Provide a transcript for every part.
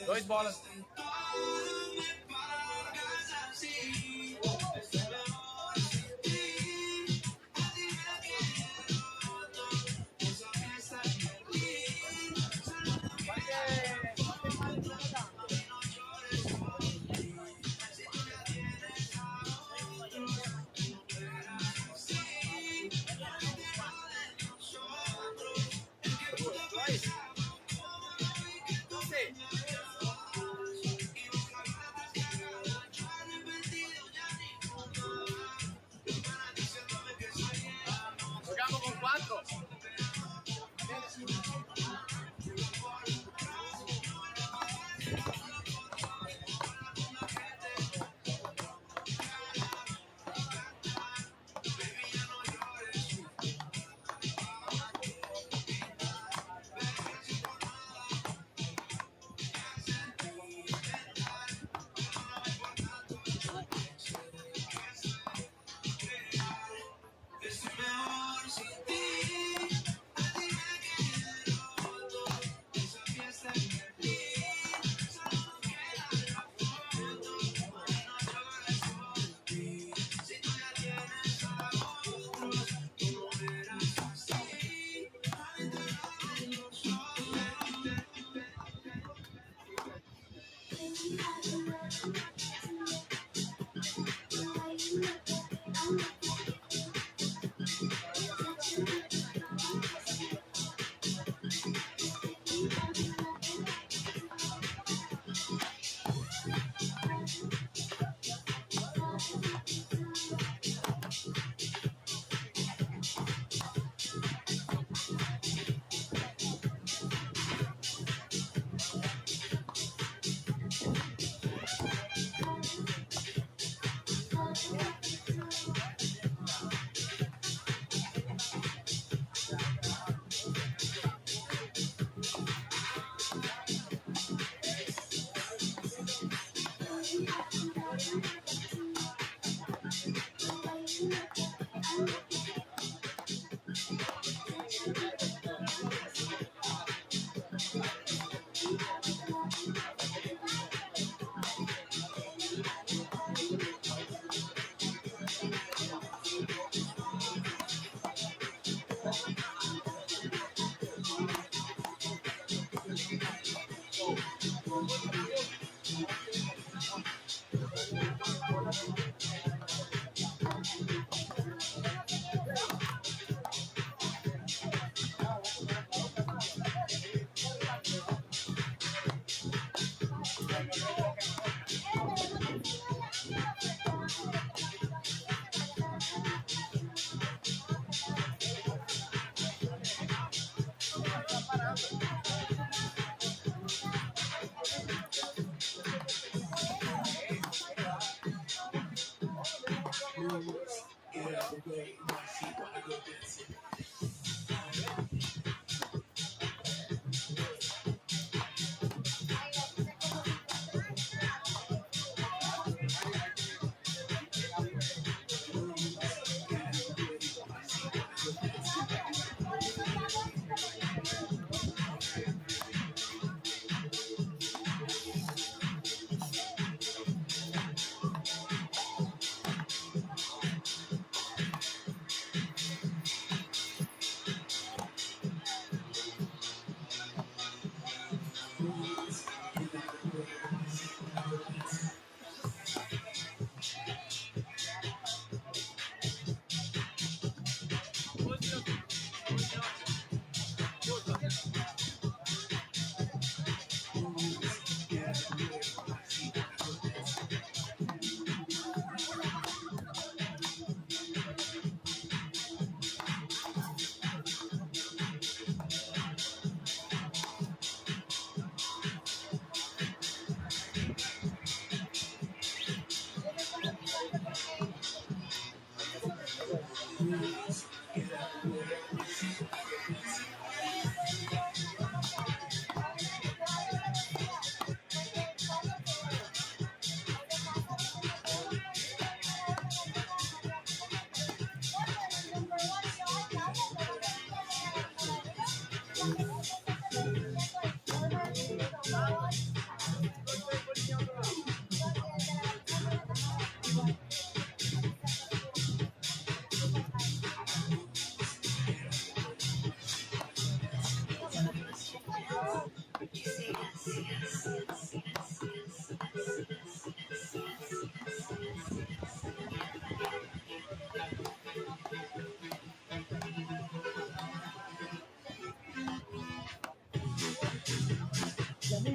Dois bolas.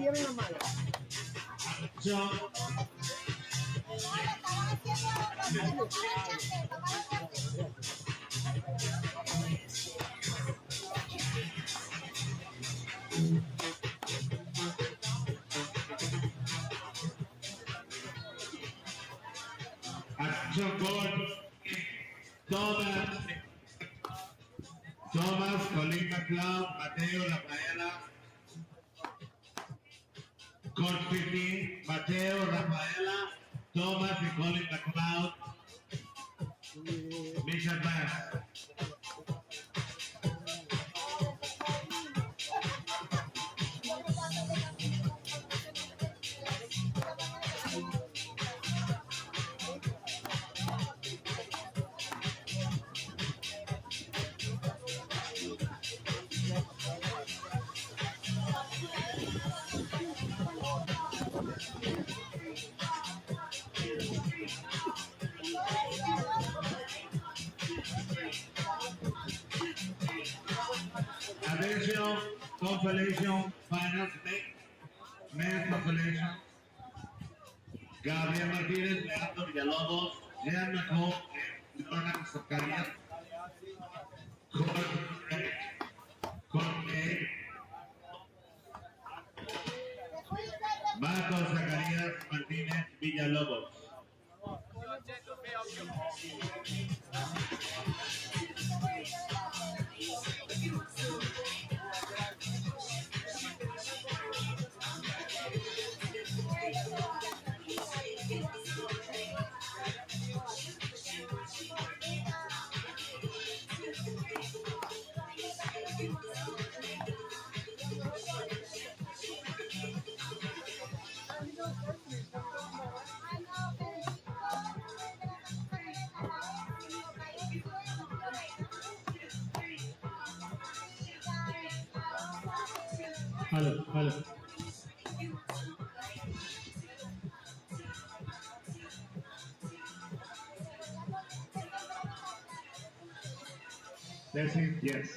Action code. Thomas, Colin McLeod, Mateo Rafaela. Code 15, Mateo Rafaela, Thomas y Colin McLeod. Mission advance. Attention, consolation, finals, men's consolation. Gabriel Martínez, Leandro Villalobos, Jean Macó, Leonard Zacarías, Jorge, Marcos Zacarías Martínez Villalobos. Hello. That's it, yes.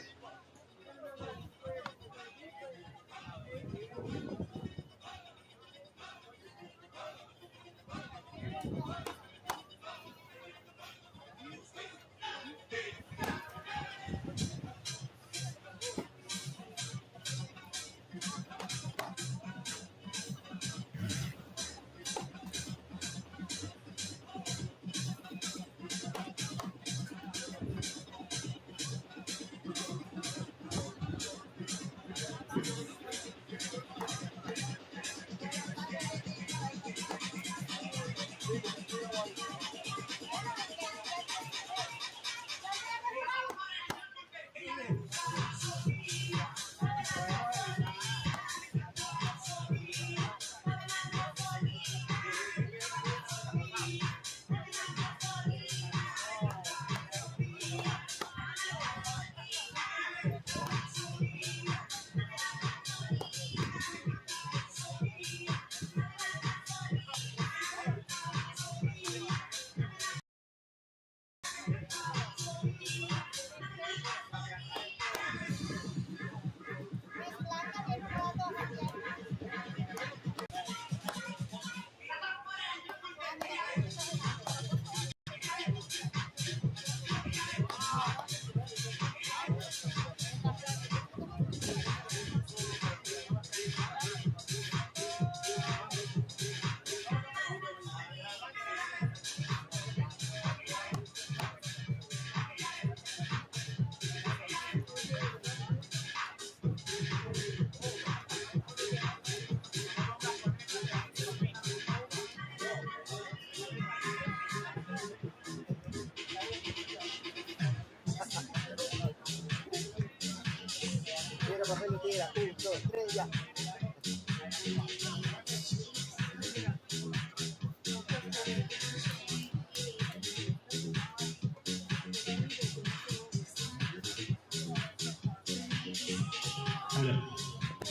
Tira, 1, 2, 3, ya.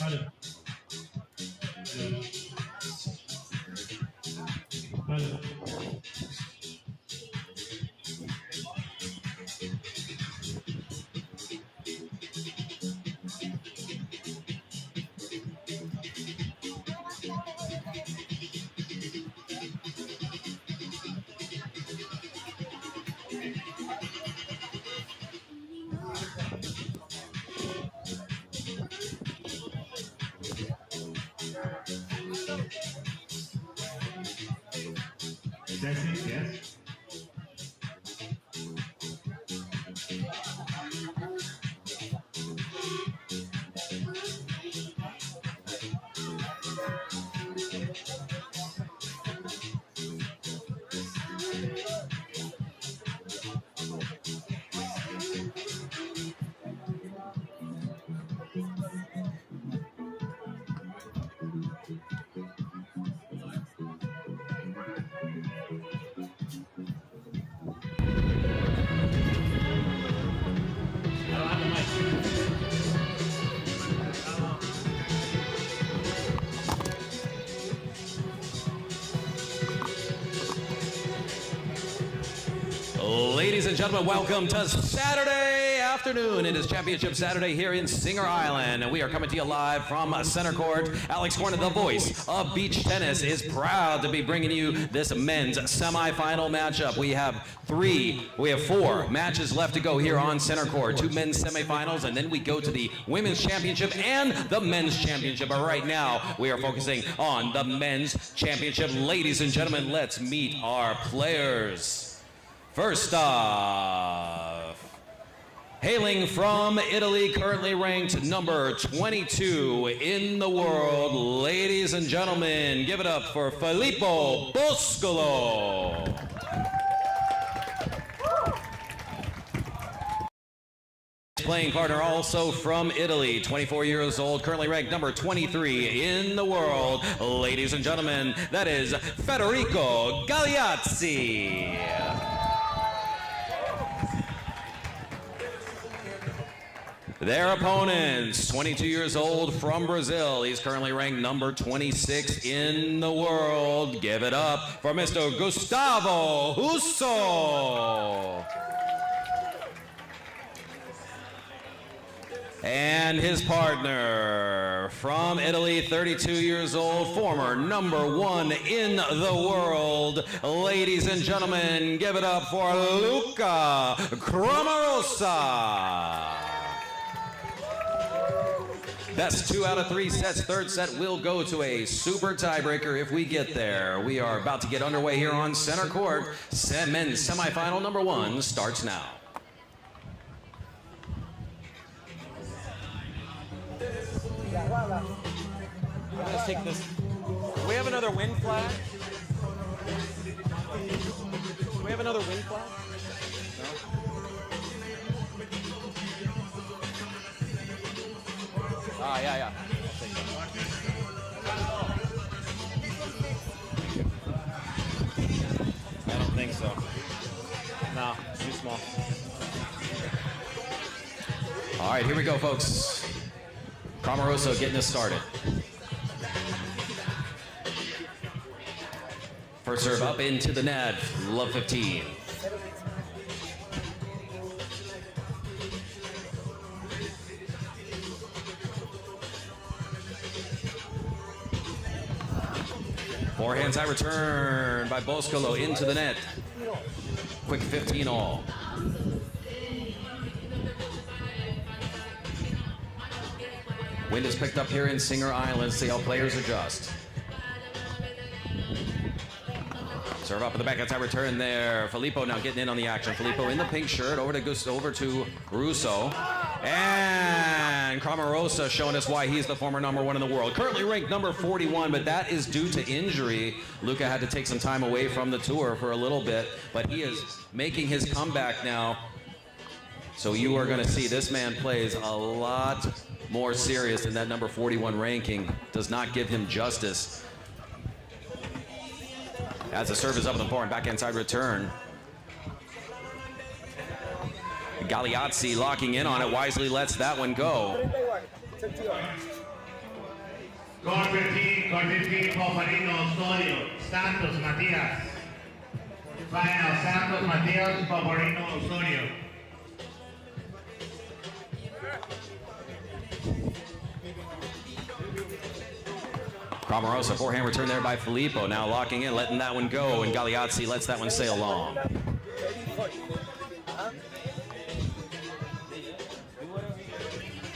Hello. Decisive, yes. Ladies and gentlemen, welcome to Saturday afternoon. It is Championship Saturday here in Singer Island, and we are coming to you live from center court. Alex Corner, the voice of beach tennis, is proud to be bringing you this men's semifinal matchup. We have four matches left to go here on center court. 2 men's semifinals, and then we go to the women's championship and the men's championship. But right now, we are focusing on the men's championship. Ladies and gentlemen, let's meet our players. First off, hailing from Italy, currently ranked number 22 in the world, ladies and gentlemen, give it up for Felipe Boscolo. Playing partner also from Italy, 24 years old, currently ranked number 23 in the world, ladies and gentlemen, that is Federico Galeazzi. Their opponents, 22 years old from Brazil. He's currently ranked number 26 in the world. Give it up for Mr. Gustavo Russo. And his partner from Italy, 32 years old, former number 1 in the world. Ladies and gentlemen, give it up for Luca Cramarossa. Best 2 out of 3 sets. Third set will go to a super tiebreaker if we get there. We are about to get underway here on center court. Men's semifinal number 1 starts now. Let's take this. Do we have another win flag? Do we have another win flag? No? Ah, yeah. I'll take that. I don't think so. No, it's too small. All right, here we go, folks. Cramarossa getting us started. First serve up into the net, love 15. Forehand side return by Boscolo into the net. Quick 15 all. Wind is picked up here in Singer Island. See how players adjust. Serve up in the backhand side return there. Filippo now getting in on the action. Filippo in the pink shirt over to Gustavo, over to Russo. And Cramarossa showing us why he's the former number 1 in the world. Currently ranked number 41, but that is due to injury. Luca had to take some time away from the tour for a little bit, but he is making his comeback now. So you are going to see this man plays a lot more serious than that number 41 ranking. Does not give him justice. As the serve is up on the forehand backhand side return. Galeazzi locking in on it, wisely lets that one go. Corte Poparino Osorio, Santos Matias. Final, Santos Matias, Poparino Osorio. Cramarossa, forehand return there by Filippo. Now locking in, letting that one go, and Galeazzi lets that one sail long.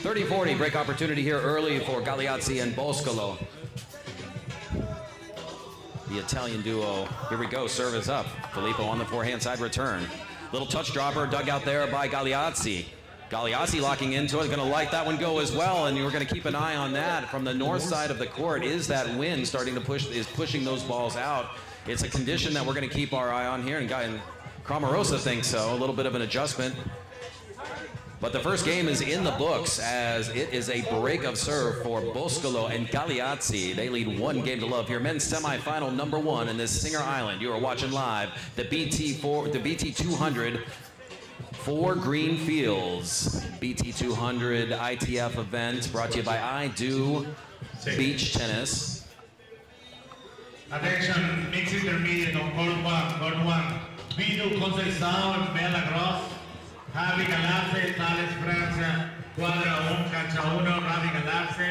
.30-40, break opportunity here early for Galeazzi and Boscolo. The Italian duo. Here we go. Serve is up. Filippo on the forehand side return. Little touch dropper dug out there by Galeazzi. Galeazzi locking into it. Going to let that one go as well, and we're going to keep an eye on that. From the north side of the court, is that wind starting to pushing those balls out? It's a condition that we're going to keep our eye on here, and Cramarossa thinks so. A little bit of an adjustment. But the first game is in the books, as it is a break of serve for Boscolo and Galeazzi. They lead 1-0 here. Men's semifinal number 1 in this Singer Island. You are watching live the BT 200 for Green Fields. BT 200 ITF event brought to you by I Do Beach Tennis. Attention, mix intermediate on court 1. Vino Conceição and Bella Gross. Javi Galeazzi, Thales Francia, Quadra 1, Cancha 1, Javi Galeazzi,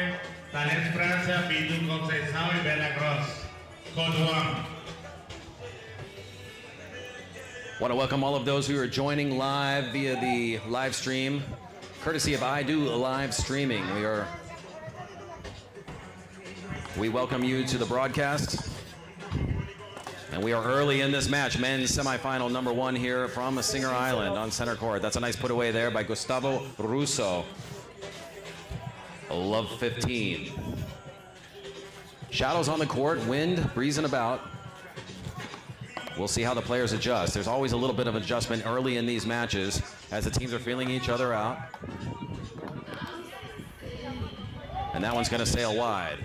Thales Francia, Vino Conceição and Bella Gross. Court 1. Want to welcome all of those who are joining live via the live stream, courtesy of I Do Live Streaming. We welcome you to the broadcast. And we are early in this match, men's semifinal number 1 here from Singer Island on center court. That's a nice put away there by Gustavo Russo. Love 15. Shadows on the court, wind breezing about. We'll see how the players adjust. There's always a little bit of adjustment early in these matches as the teams are feeling each other out. And that one's going to sail wide.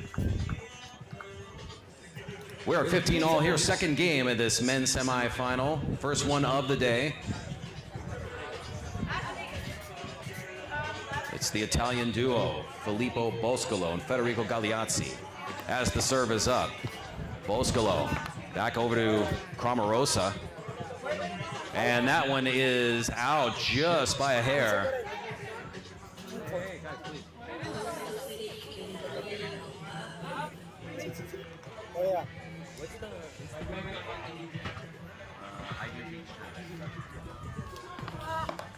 We're at 15-all here, second game of this men's semifinal. First one of the day. It's the Italian duo, Filippo Boscolo and Federico Galeazzi. As the serve is up, Boscolo back over to Cramarossa. And that one is out just by a hair.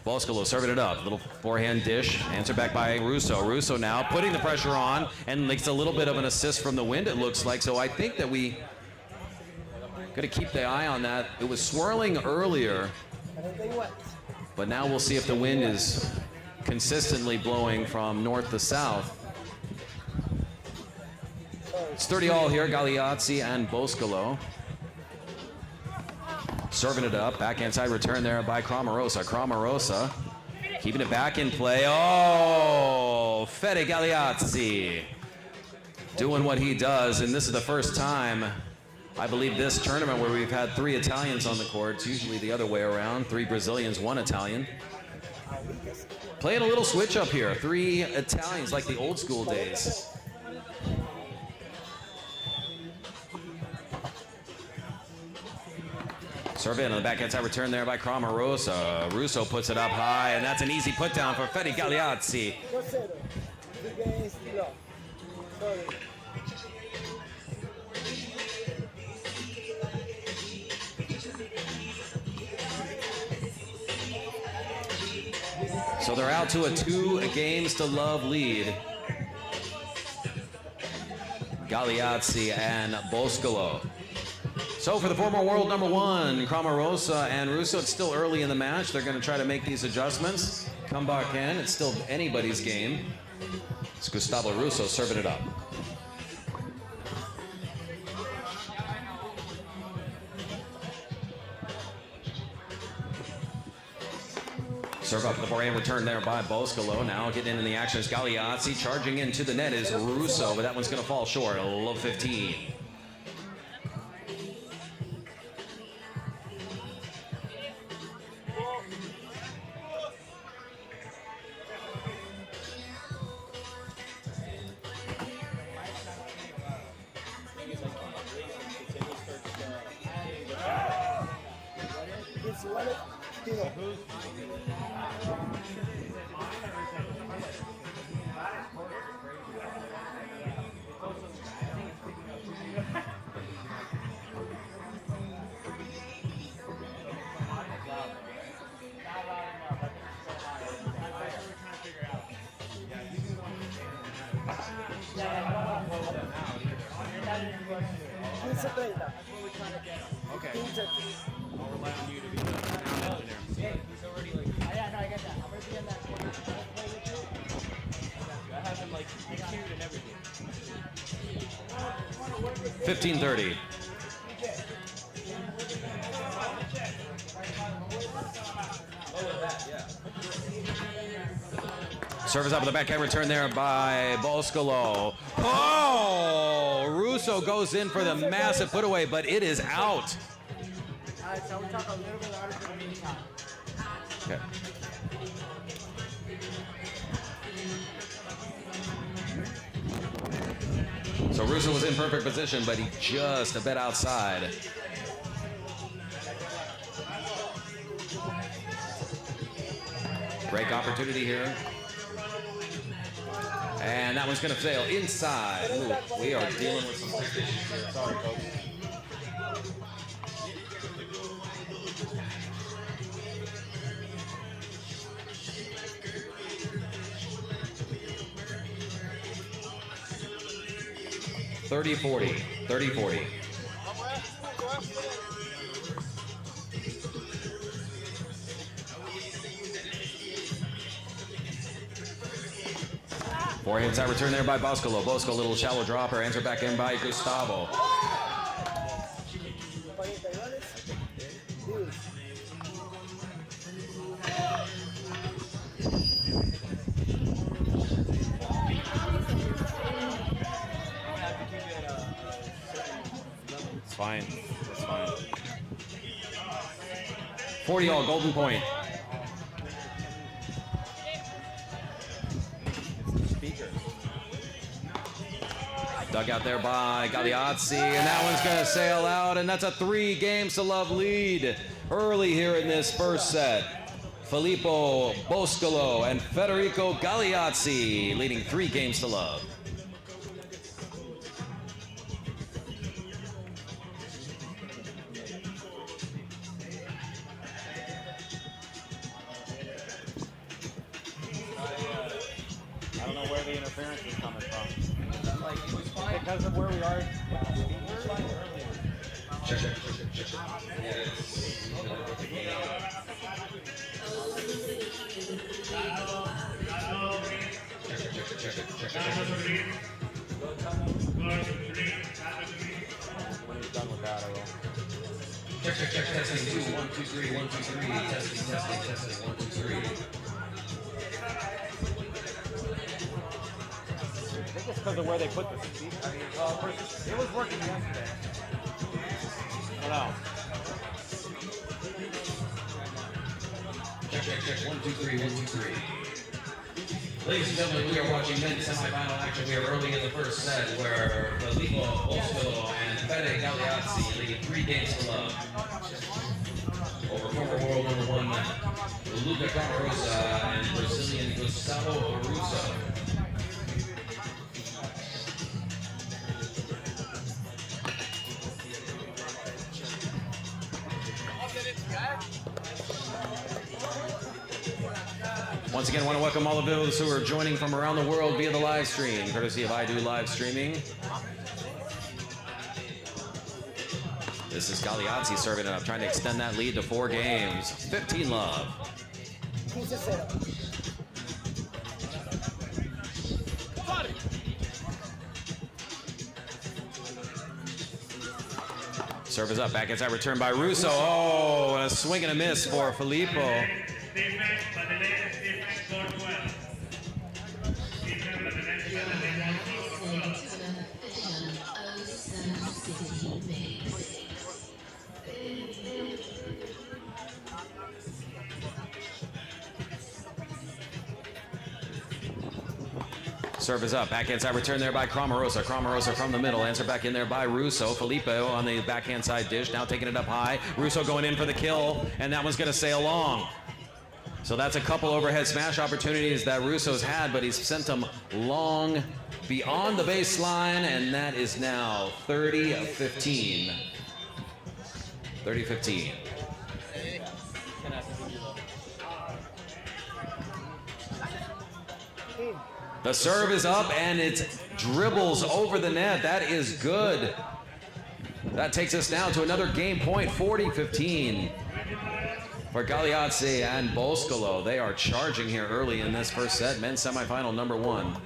Boscolo serving it up. Little forehand dish. Answer back by Russo. Russo now putting the pressure on and makes a little bit of an assist from the wind, it looks like. So I think that we got to keep the eye on that. It was swirling earlier, but now we'll see if the wind is consistently blowing from north to south. It's 30-all here, Galeazzi and Boscolo. Serving it up, backhand side return there by Cramarossa. Cramarossa keeping it back in play. Oh, Fede Galeazzi doing what he does, and this is the first time, I believe, this tournament where we've had 3 Italians on the court. It's usually the other way around, 3 Brazilians, 1 Italian. Playing a little switch up here, 3 Italians like the old school days. Serve in on the backhand side return there by Cramarossa. Russo puts it up high, and that's an easy put down for Fede Galeazzi. So they're out to a 2-0 lead. Galeazzi and Boscolo. So for the former world number 1, Cramarossa and Russo, it's still early in the match. They're going to try to make these adjustments. Come back in. It's still anybody's game. It's Gustavo Russo serving it up. Serve up the forehand return there by Boscolo. Now getting into the action is Galeazzi. Charging into the net is Russo, but that one's going to fall short. A low 15. Okay. I'll rely on you to be the sound engineer. Yeah, he's already like. Yeah, no, I get that. I'm gonna be in that corner. Play with you. I have him like queued and everything. 15-30. Service up with the backhand return there by Boscolo. Oh! Russo goes in for the massive put away, but it is out. Alright, so we talk a little bit louder for the meantime. Okay. So Russo was in perfect position, but he just a bit outside. Break opportunity here. And that one's going to sail inside. Ooh, we are dealing with some issues here. Sorry, folks. $30-40. $30-40. Forehand side return there by Boscolo. Boscolo, little shallow dropper. Answer back in by Gustavo. It's fine. It's fine. 40 all, golden point. Dug out there by Galeazzi, and that one's going to sail out, and that's a 3 games to love lead early here in this first set. Felipe, Boscolo, and Federico Galeazzi leading 3 games to love. I don't know where the interference is coming from. Because of where we are. Check. When he's done with that, I will. Check, testing 2, 1, 2, 3, 1, 2, 3, testing, 1, 2, 3. I think it's because of where they put the speaker. I mean, it was working yesterday. I don't know. Check. 1, 2, 3, 1, 2, 3. Ladies and gentlemen, we are watching men's semifinal action. We are early in the first set where Felipe, Boscolo, and Fede Galeazzi lead 3 games to love over former world number 1 Luca Cramarossa and Brazilian Gustavo Russo. Once again, I want to welcome all of those who are joining from around the world via the live stream, courtesy of I Do Live Streaming. This is Galeazzi serving it up, trying to extend that lead to 4 games. 15 love. Serve is up, back inside, return by Russo. Oh, and a swing and a miss for Filippo. Serve is up, backhand side return there by Cramarossa. Cramarossa from the middle, answer back in there by Russo. Felipe on the backhand side dish, now taking it up high. Russo going in for the kill, and that one's gonna sail long. So that's a couple overhead smash opportunities that Russo's had, but he's sent them long beyond the baseline, and that is now 30-15. 30-15. The serve is up, and it dribbles over the net. That is good. That takes us now to another game point, 40-15 for Galeazzi and Boscolo. They are charging here early in this first set, men's semifinal number 1.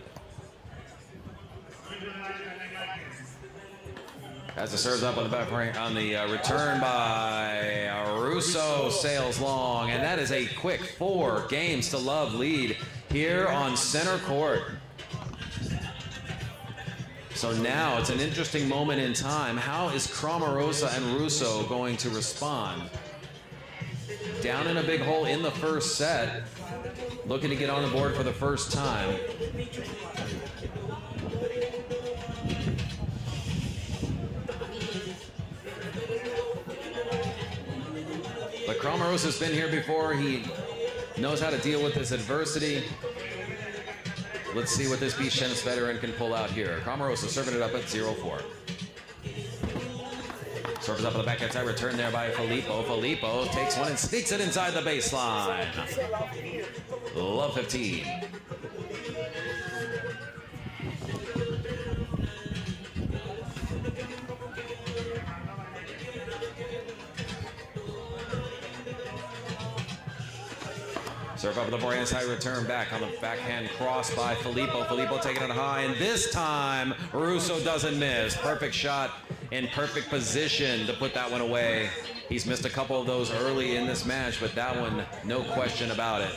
As it serves up on the back on the return by Russo, sails long, and that is a quick 4 games to love lead here on center court. So now it's an interesting moment in time. How is Cramarossa and Russo going to respond? Down in a big hole in the first set, looking to get on the board for the first time. But Cramarossa's been here before. He knows how to deal with this adversity. Let's see what this beach tennis veteran can pull out here. Cramarossa serving it up at 0-4. Serves up on the backhand side, return there by Felipe. Felipe takes one and sneaks it inside the baseline. Love 15. Serve up on the forehand side, return back on the backhand cross by Felipe. Felipe taking it high, and this time Russo doesn't miss. Perfect shot in perfect position to put that one away. He's missed a couple of those early in this match, but that one, no question about it.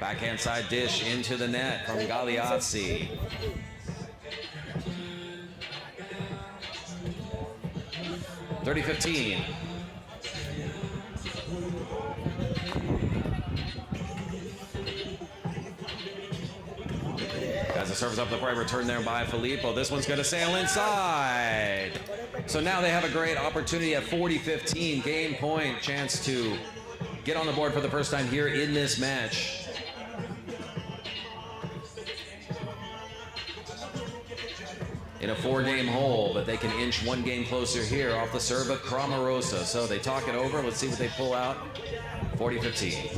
Backhand side dish into the net from Galeazzi. (30-15). As the service up the right, return there by Filippo. This one's going to sail inside. So now they have a great opportunity at 40-15, game point, chance to get on the board for the first time here in this match. In a 4-game hole, but they can inch 1 game closer here off the serve of Cramarossa. So they talk it over. Let's see what they pull out. 40-15.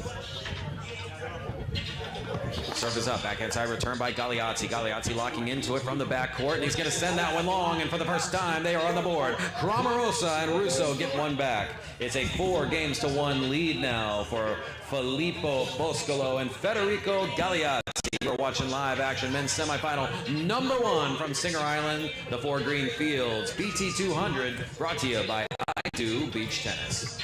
Serve is up, backhand side return by Galeazzi. Galeazzi locking into it from the backcourt, and he's going to send that one long, and for the first time, they are on the board. Cramarossa and Russo get one back. It's a 4-1 lead now for Filippo Boscolo and Federico Galeazzi. We're watching live action men's semifinal number 1 from Singer Island, the 4 green fields. BT 200 brought to you by I Do Beach Tennis.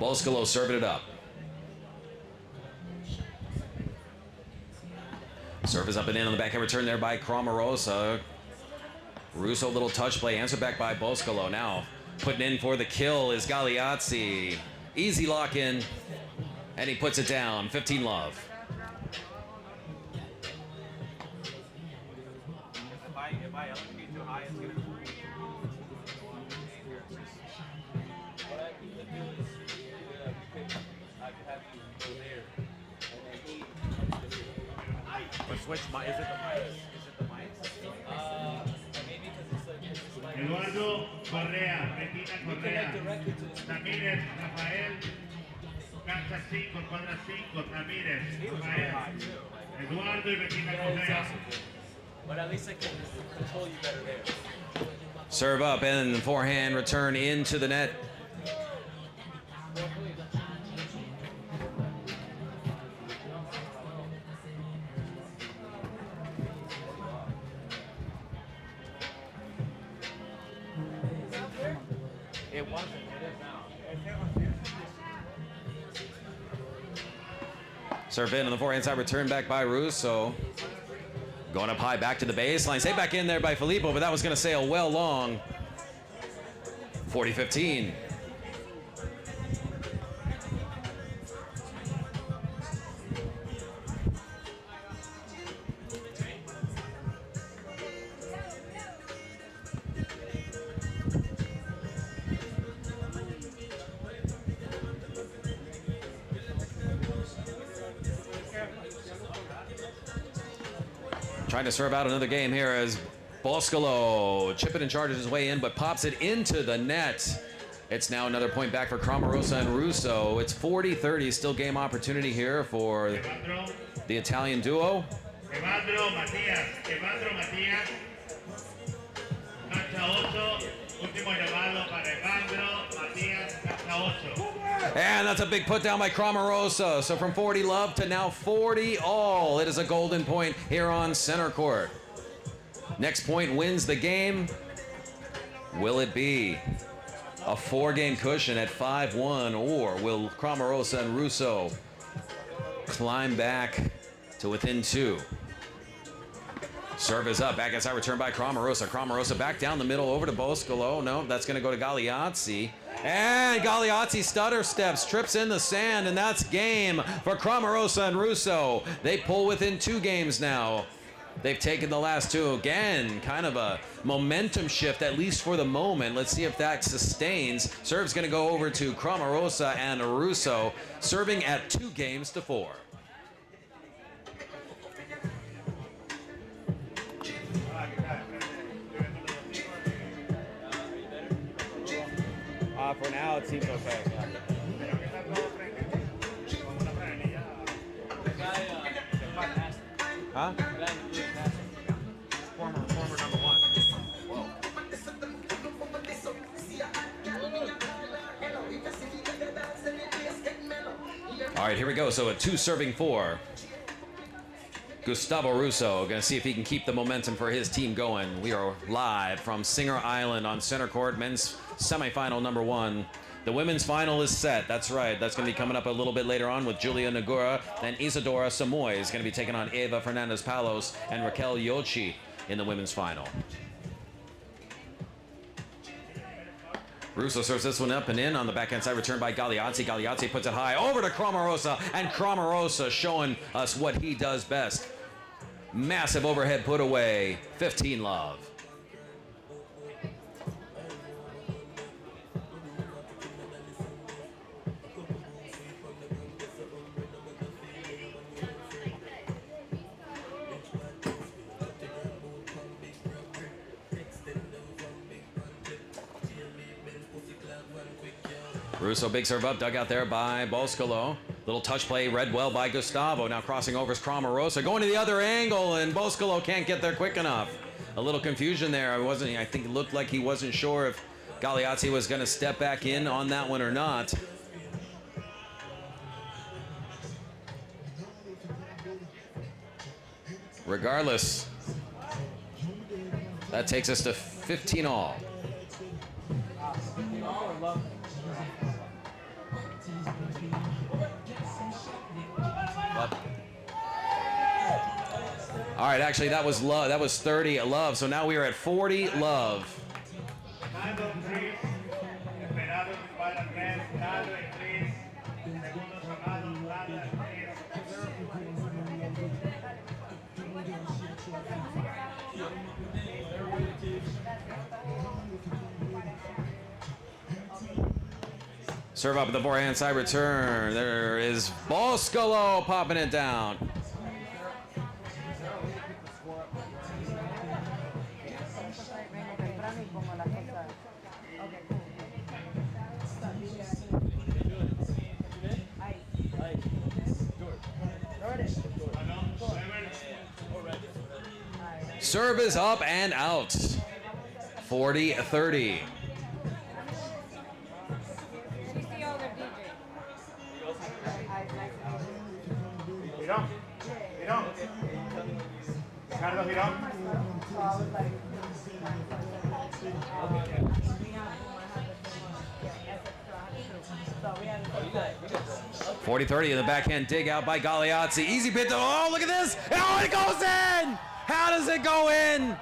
Boscolo serving it up. Serve is up and in on the backhand return there by Cramarossa. Russo, little touch play, answer back by Boscolo. Now putting in for the kill is Galeazzi. Easy lock in, and he puts it down. 15 love. If I elevate too high, it's gonna. Or switch my. Is it the mic? Is it the mic? Maybe because it's like. Eduardo Correa, Regina Correa, Ramírez, Rafael, cancha 5, cuadra 5, Ramírez, Rafael, Eduardo y Regina Correa. But at least I can control you better there. Serve up and forehand return into the net. It wasn't. It is now. Serve in on the forehand side, return back by Russo. Going up high, back to the baseline. Stay back in there by Felipe, but that was going to sail well long. 40-15. Trying to serve out another game here as Boscolo chip it and charges his way in, but pops it into the net. It's now another point back for Cramarossa and Russo. It's 40-30, still game opportunity here for the Italian duo. Evandro Matías, cancha 8, último llamado para Evandro Matías, cancha 8. And that's a big put down by Cramarossa. So from 40 love to now 40 all. It is a golden point here on center court. Next point wins the game. Will it be a 4-game cushion at 5-1, or will Cramarossa and Russo climb back to within 2? Serve is up, back inside, return by Cramarossa. Cramarossa back down the middle over to Boscolo. No, that's going to go to Galeazzi. And Galeazzi stutter steps, trips in the sand, and that's game for Cramarossa and Russo. They pull within 2 games now. They've taken the last 2. Again, kind of a momentum shift, at least for the moment. Let's see if that sustains. Serve's going to go over to Cramarossa and Russo, serving at 2 games to 4. For now, it seems okay. Huh? Former number 1. Whoa. All right, here we go. So a 2 serving 4. Gustavo Russo going to see if he can keep the momentum for his team going. We are live from Singer Island on center court, men's semifinal number 1. The women's final is set. That's right. That's going to be coming up a little bit later on with Julia Nagura and Isadora Samoy is going to be taking on Eva Fernandez-Palos and Raquel Yochi in the women's final. Russo serves this one up and in on the backhand side, returned by Galeazzi. Galeazzi puts it high over to Cramarossa, and Cramarossa showing us what he does best. Massive overhead put away, 15 love. Russo, big serve up, dug out there by Boscolo. Little touch play read well by Gustavo. Now crossing over is Cramarossa, going to the other angle, and Boscolo can't get there quick enough. A little confusion there. I think it looked like he wasn't sure if Galeazzi was going to step back in on that one or not. Regardless, that takes us to 15 all. All right, actually that was love. That was 30 love. So now we are at 40 love. Serve up at the forehand side return. There is Boscolo popping it down. Serve is up and out. 40-30. Girón. Girón. Ricardo Girón. 40-30 in the backhand dig out by Galeazzi. Easy bit to, oh, look at this. Oh, it goes in. How does it go in?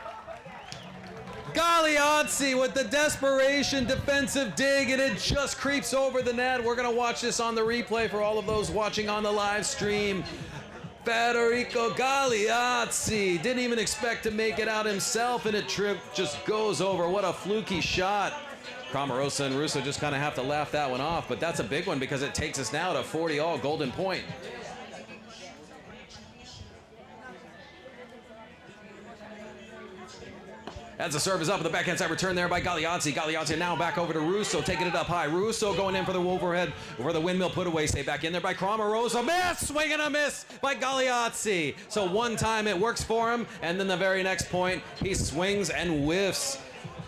Galeazzi with the desperation defensive dig, and it just creeps over the net. We're going to watch this on the replay for all of those watching on the live stream. Federico Galeazzi didn't even expect to make it out himself, and it just goes over. What a fluky shot. Cramarossa and Russo just kind of have to laugh that one off, but that's a big one because it takes us now to 40-all, golden point. As the serve is up at the backhand side, return there by Galeazzi. Galeazzi now back over to Russo, taking it up high. Russo going in for the overhead, for the windmill put away. Stay back in there by Cramarossa. Miss! Swing and a miss by Galeazzi. So one time it works for him, and then the very next point, he swings and whiffs.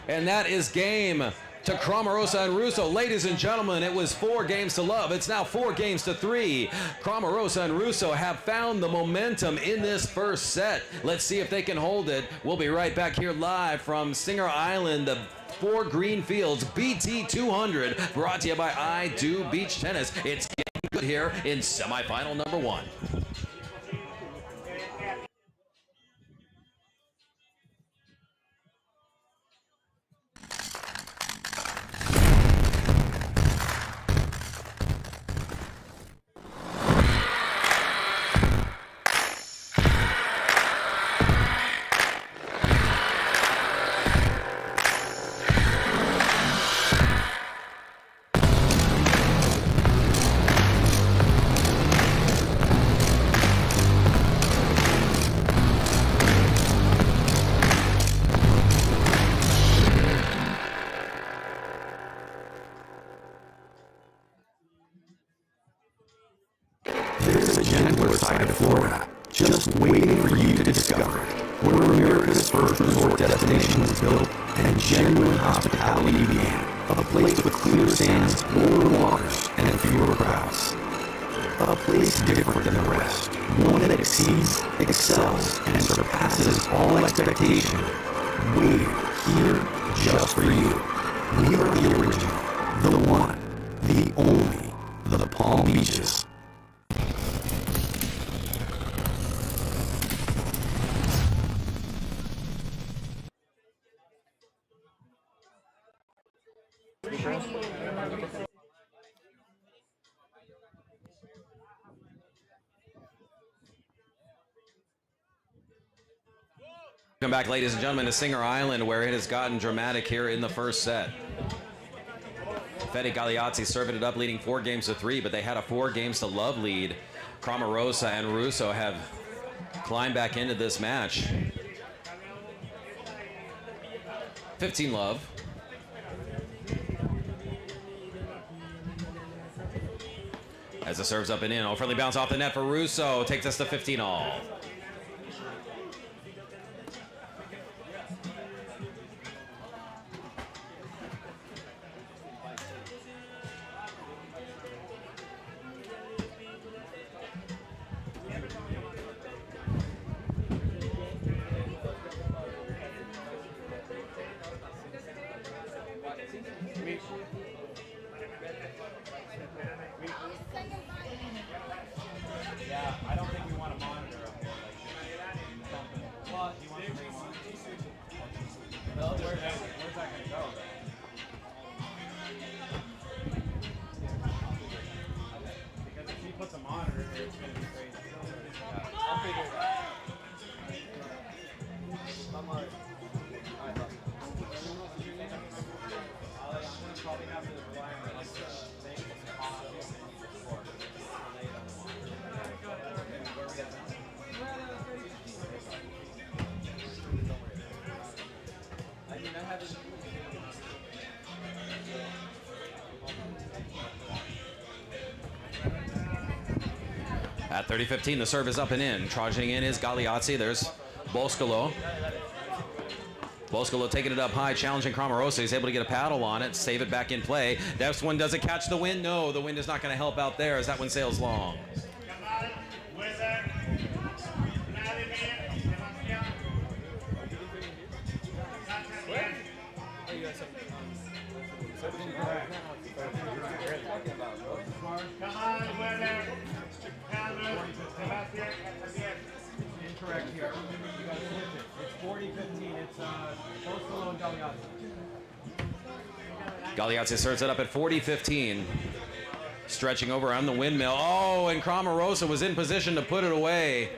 And that is game to Cramarossa and Russo. Ladies and gentlemen, it was 4 games to love. It's now 4 games to 3. Cramarossa and Russo have found the momentum in this first set. Let's see if they can hold it. We'll be right back here live from Singer Island, the 4 green fields, BT 200, brought to you by I Do Beach Tennis. It's getting good here in semifinal number 1. There's a gentler side of Florida, just waiting for you to discover, where America's first resort destination was built and genuine hospitality began. A place with clear sands, warm waters, and fewer crowds. A place different than the rest, one that exceeds, excels, and surpasses all expectation. Waiting here just for you. We are the original, the one, the only, the Palm Beaches. Welcome back, ladies and gentlemen, to Singer Island, where it has gotten dramatic here in the first set. Fede Galeazzi serving it up, leading 4 games to 3, but they had a 4 games to love lead. Cramarossa and Russo have climbed back into this match. 15 love. As the serve's up and in, friendly bounce off the net for Russo, takes us to 15-all. Yeah, I don't think we want to monitor them. At 30-15, the serve is up and in. Trudging in is Galeazzi. There's Boscolo. Boscolo taking it up high, challenging Cramarossa. He's able to get a paddle on it, save it back in play. This one doesn't catch the wind. No, the wind is not going to help out there as that one sails long. Incorrect here. You got to switch it. It's 40-15. It's Boscolo and Galeazzi. Galeazzi starts it up at 40-15. Stretching over on the windmill. Oh, and Cramarossa was in position to put it away.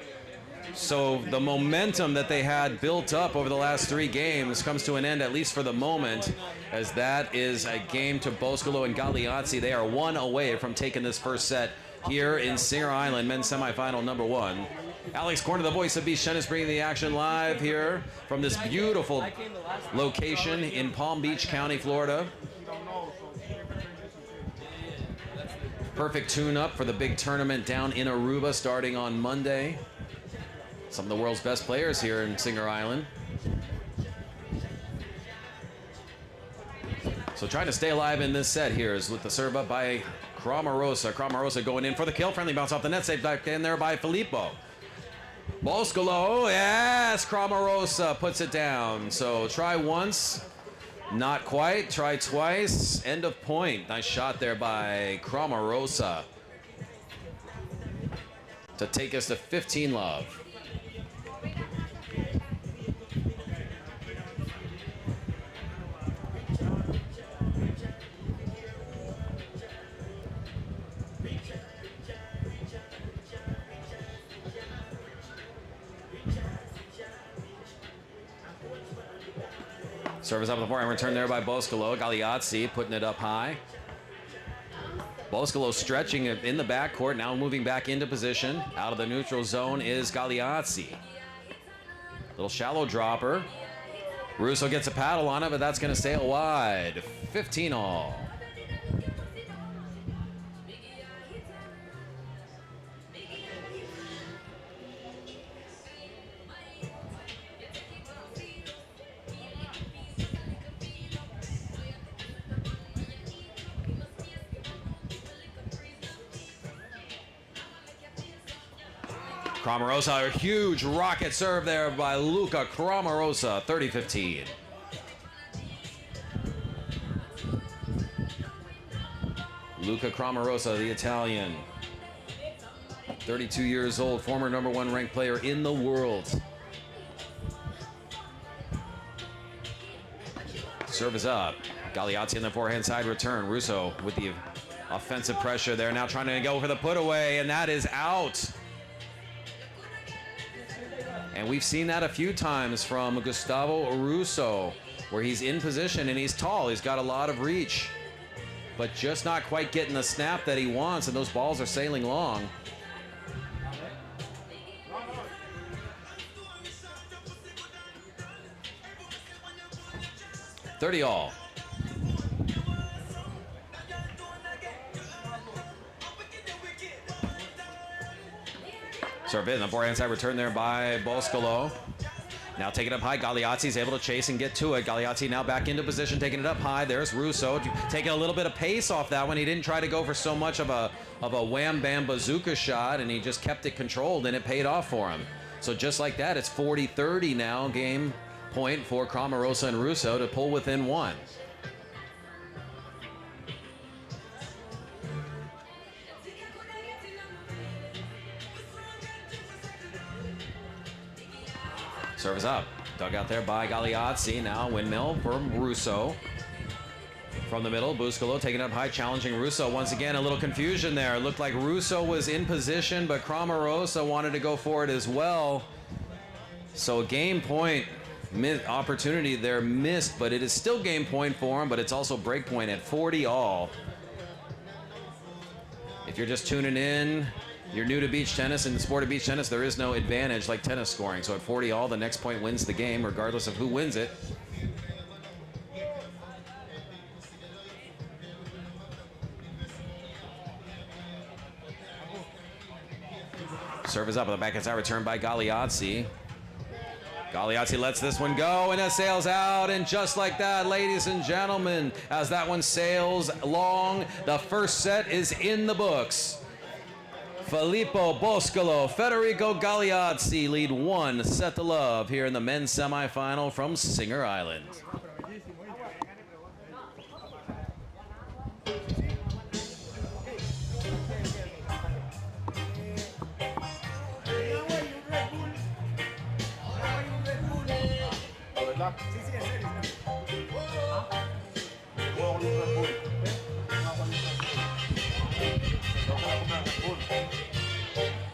So the momentum that they had built up over the last 3 games comes to an end, at least for the moment, as that is a game to Boscolo and Galeazzi. They are 1 away from taking this first set here in Singer Island, men's semifinal number 1. Alex Corner, the voice of Beach Tennis, bringing the action live here from this beautiful location in Palm Beach County, Florida. Perfect tune-up for the big tournament down in Aruba starting on Monday. Some of the world's best players here in Singer Island. So trying to stay alive in this set here is with the serve up by Cramarossa. Cramarossa going in for the kill. Friendly bounce off the net. Saved back in there by Felipe. Boscolo, yes, Cramarossa puts it down. So try once, not quite. Try twice, end of point. Nice shot there by Cramarossa to take us to 15-love. Service up the forehand return there by Boscolo. Galeazzi putting it up high. Boscolo stretching it in the backcourt, now moving back into position. Out of the neutral zone is Galeazzi. Little shallow dropper. Russo gets a paddle on it, but that's going to sail wide. 15-all. Cramarossa, a huge rocket serve there by Luca Cramarossa, 30-15. Luca Cramarossa, the Italian, 32 years old, former #1 ranked player in the world. Serve is up. Galeazzi on the forehand side return. Russo with the offensive pressure there, now trying to go for the put away, and that is out. And we've seen that a few times from Gustavo Russo, where he's in position and he's tall. He's got a lot of reach, but just not quite getting the snap that he wants, and those balls are sailing long. $30-all. Serve in, the forehand side return there by Boscolo. Now taking it up high, Galeazzi's able to chase and get to it. Galeazzi now back into position, taking it up high. There's Russo taking a little bit of pace off that one. He didn't try to go for so much of a wham-bam bazooka shot, and he just kept it controlled, and it paid off for him. So just like that, it's 40-30 now, game point for Cramarossa and Russo to pull within 1. Service up. Dug out there by Galeazzi. Now windmill from Russo. From the middle, Boscolo taking up high, challenging Russo. Once again, a little confusion there. It looked like Russo was in position, but Cramarossa wanted to go for it as well. So game point opportunity there missed, but it is still game point for him, but it's also break point at 40-all. If you're just tuning in, you're new to beach tennis. In the sport of beach tennis, there is no advantage like tennis scoring. So at 40-all, the next point wins the game, regardless of who wins it. Serve is up on the back. It's our return by Galeazzi. Galeazzi lets this one go, and it sails out, and just like that, ladies and gentlemen, as that one sails long, the first set is in the books. Felipe, Boscolo, Federico, Galeazzi lead 1-0 here in the men's semifinal from Singer Island.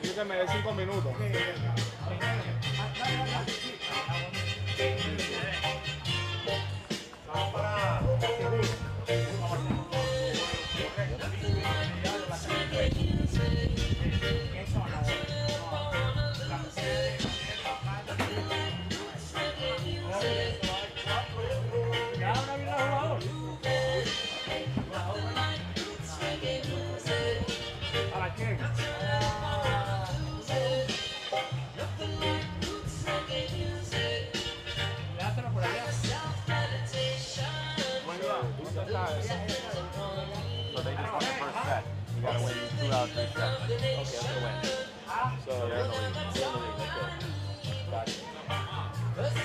Yo que me dé 5 minutos. So they just won the first set. You gotta win 2 out of 3 sets. Okay, that's the win. So they're in the league. They're in the league. Okay. Gotcha. Just a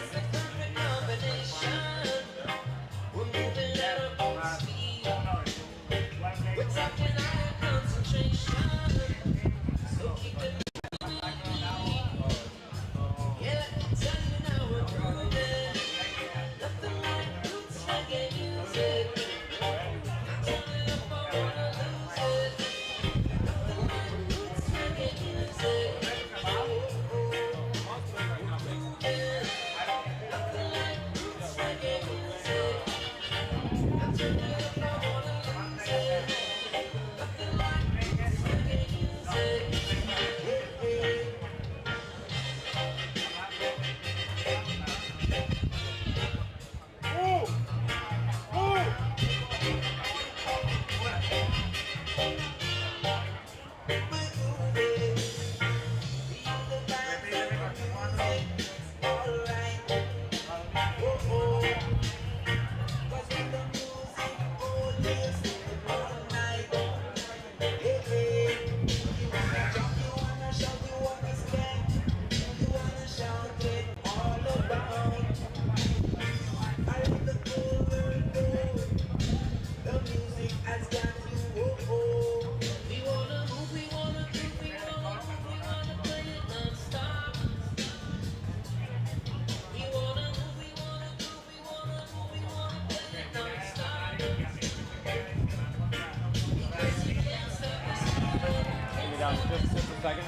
second.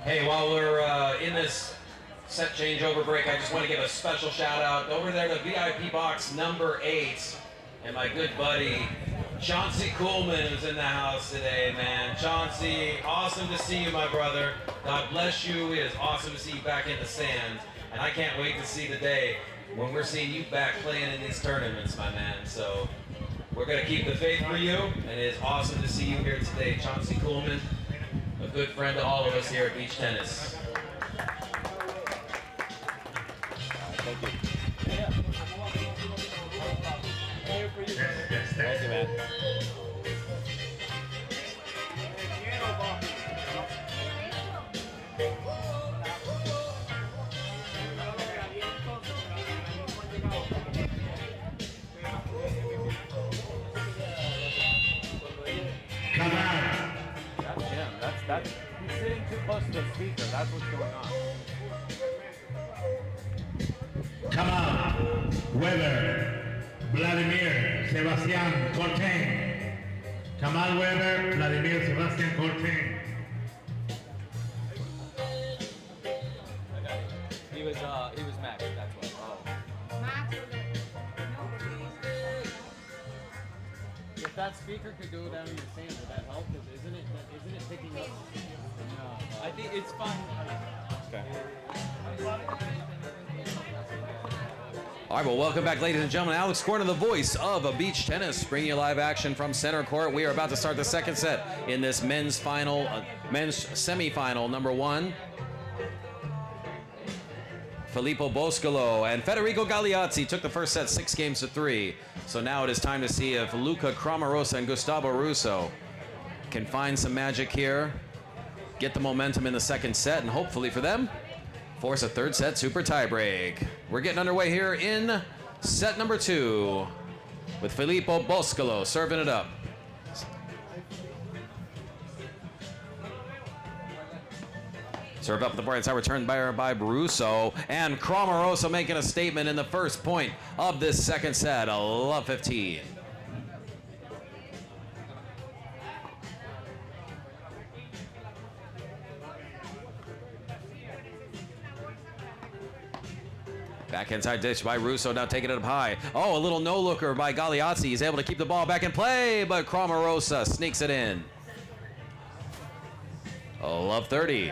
Hey, while we're in this set changeover break, I just want to give a special shout out over there to VIP box number 8 and my good buddy Chauncey Coolman is in the house today, man. Chauncey, awesome to see you, my brother. God bless you. It is awesome to see you back in the sand, and I can't wait to see the day when we're seeing you back playing in these tournaments, my man. So we're going to keep the faith for you, and it is awesome to see you here today. Chauncey Coolman, a good friend to all of us here at Beach Tennis. Thank you. Thank you, man. Come on. That's him. That's he's sitting too close to the speaker. That's what's going on. Come on. Weber, Vladimir, Sebastian, Corten. Kamal Weber, Vladimir, Sebastian, Corten. He was Max. That's what. If that speaker could go down in the sand, would that help? Because isn't it picking up? No. I think it's fine. Okay. All right, well, welcome back, ladies and gentlemen. Alex Corner, the voice of beach tennis, bringing you live action from center court. We are about to start the second set in this men's semifinal number 1. Felipe Boscolo and Federico Galeazzi took the first set 6-3. So now it is time to see if Luca, Cramarossa, and Gustavo Russo can find some magic here, get the momentum in the second set, and hopefully for them, force a third set super tiebreak. We're getting underway here in set number 2 with Felipe Boscolo serving it up. Serve up the board. It's our return by Russo. And Cramarossa making a statement in the first point of this second set. A love 15. Backhand side dish by Russo, now taking it up high. Oh, a little no-looker by Galeazzi. He's able to keep the ball back in play, but Cramarossa sneaks it in. A love 30.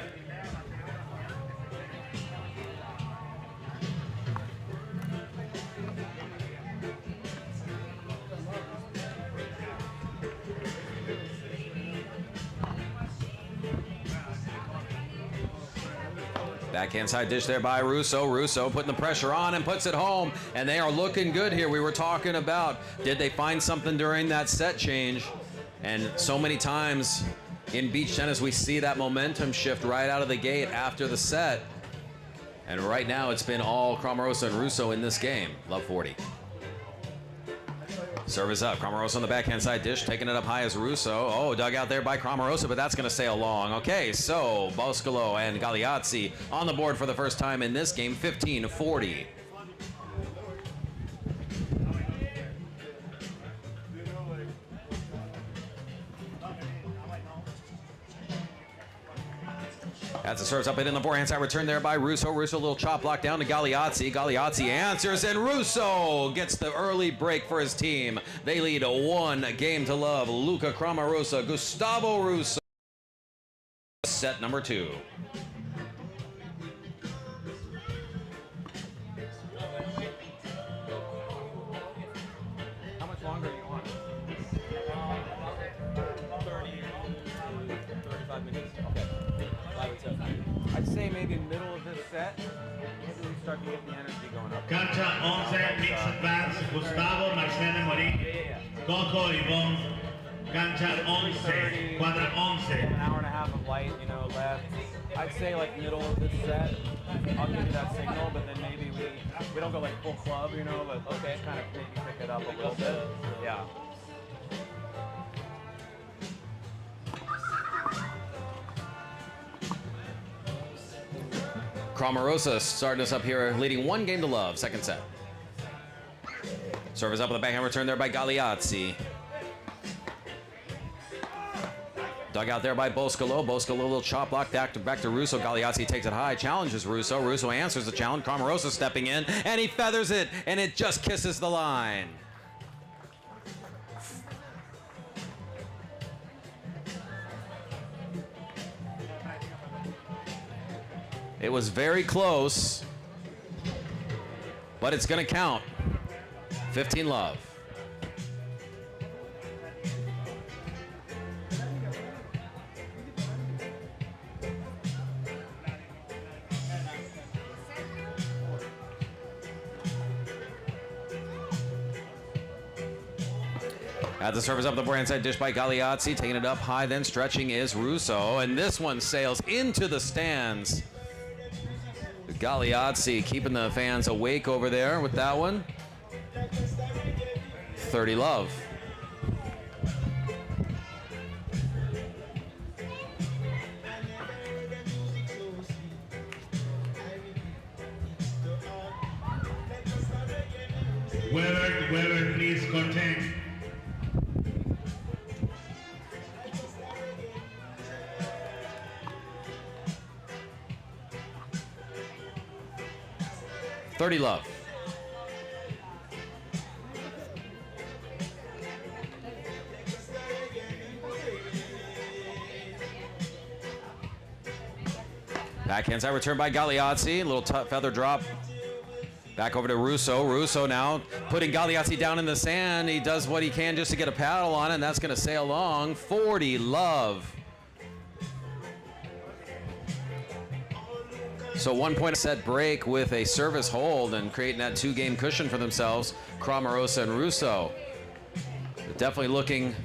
Backhand side dish there by Russo. Russo putting the pressure on and puts it home. And they are looking good here. We were talking about, did they find something during that set change? And so many times in beach tennis, we see that momentum shift right out of the gate after the set. And right now, it's been all Cramarossa and Russo in this game. Love 40. Service up. Cramarossa on the backhand side dish, taking it up high as Russo. Oh, dug out there by Cramarossa, but that's going to sail long. Okay, so Boscolo and Galeazzi on the board for the first time in this game, 15-40. That's a serves up and in the forehand side return there by Russo. Russo, a little chop block down to Galeazzi. Galeazzi answers, and Russo gets the early break for his team. They lead 1-0. Luca, Cramarossa, Gustavo Russo. Set number 2. How much longer do you want? 30 to 35 minutes. Okay. I'd say maybe middle of this set, maybe we start to get the energy going up. Cancha 11, mix advance, Gustavo, Marcelo Morín, Coco, Ivonne. Cancha 11, Quadra 11. An hour and a half of light, left. I'd say like middle of this set, I'll give you that signal, but then maybe we don't go like full club, but okay, kind of maybe pick it up a little bit. Yeah. Cramarossa starting us up here, leading 1-0, second set. Service up with a backhand return there by Galeazzi. Dug out there by Boscolo. Boscolo, a little chop block back to Russo. Galeazzi takes it high, challenges Russo. Russo answers the challenge. Cramarossa stepping in, and he feathers it, and it just kisses the line. It was very close, but it's going to count. 15-love. At the service up the forehand side dish by Galeazzi, taking it up high, then stretching is Russo, and this one sails into the stands. Galeazzi keeping the fans awake over there with that one. 30-love. Weber, please contain. $30-love. Backhand side return by Galeazzi. A little feather drop Back over to Russo. Russo now putting Galeazzi down in the sand. He does what he can just to get a paddle on it, and that's going to sail along. 40 love. So 1 point set break with a service hold and creating that 2-game cushion for themselves, Cramarossa and Russo. Definitely looking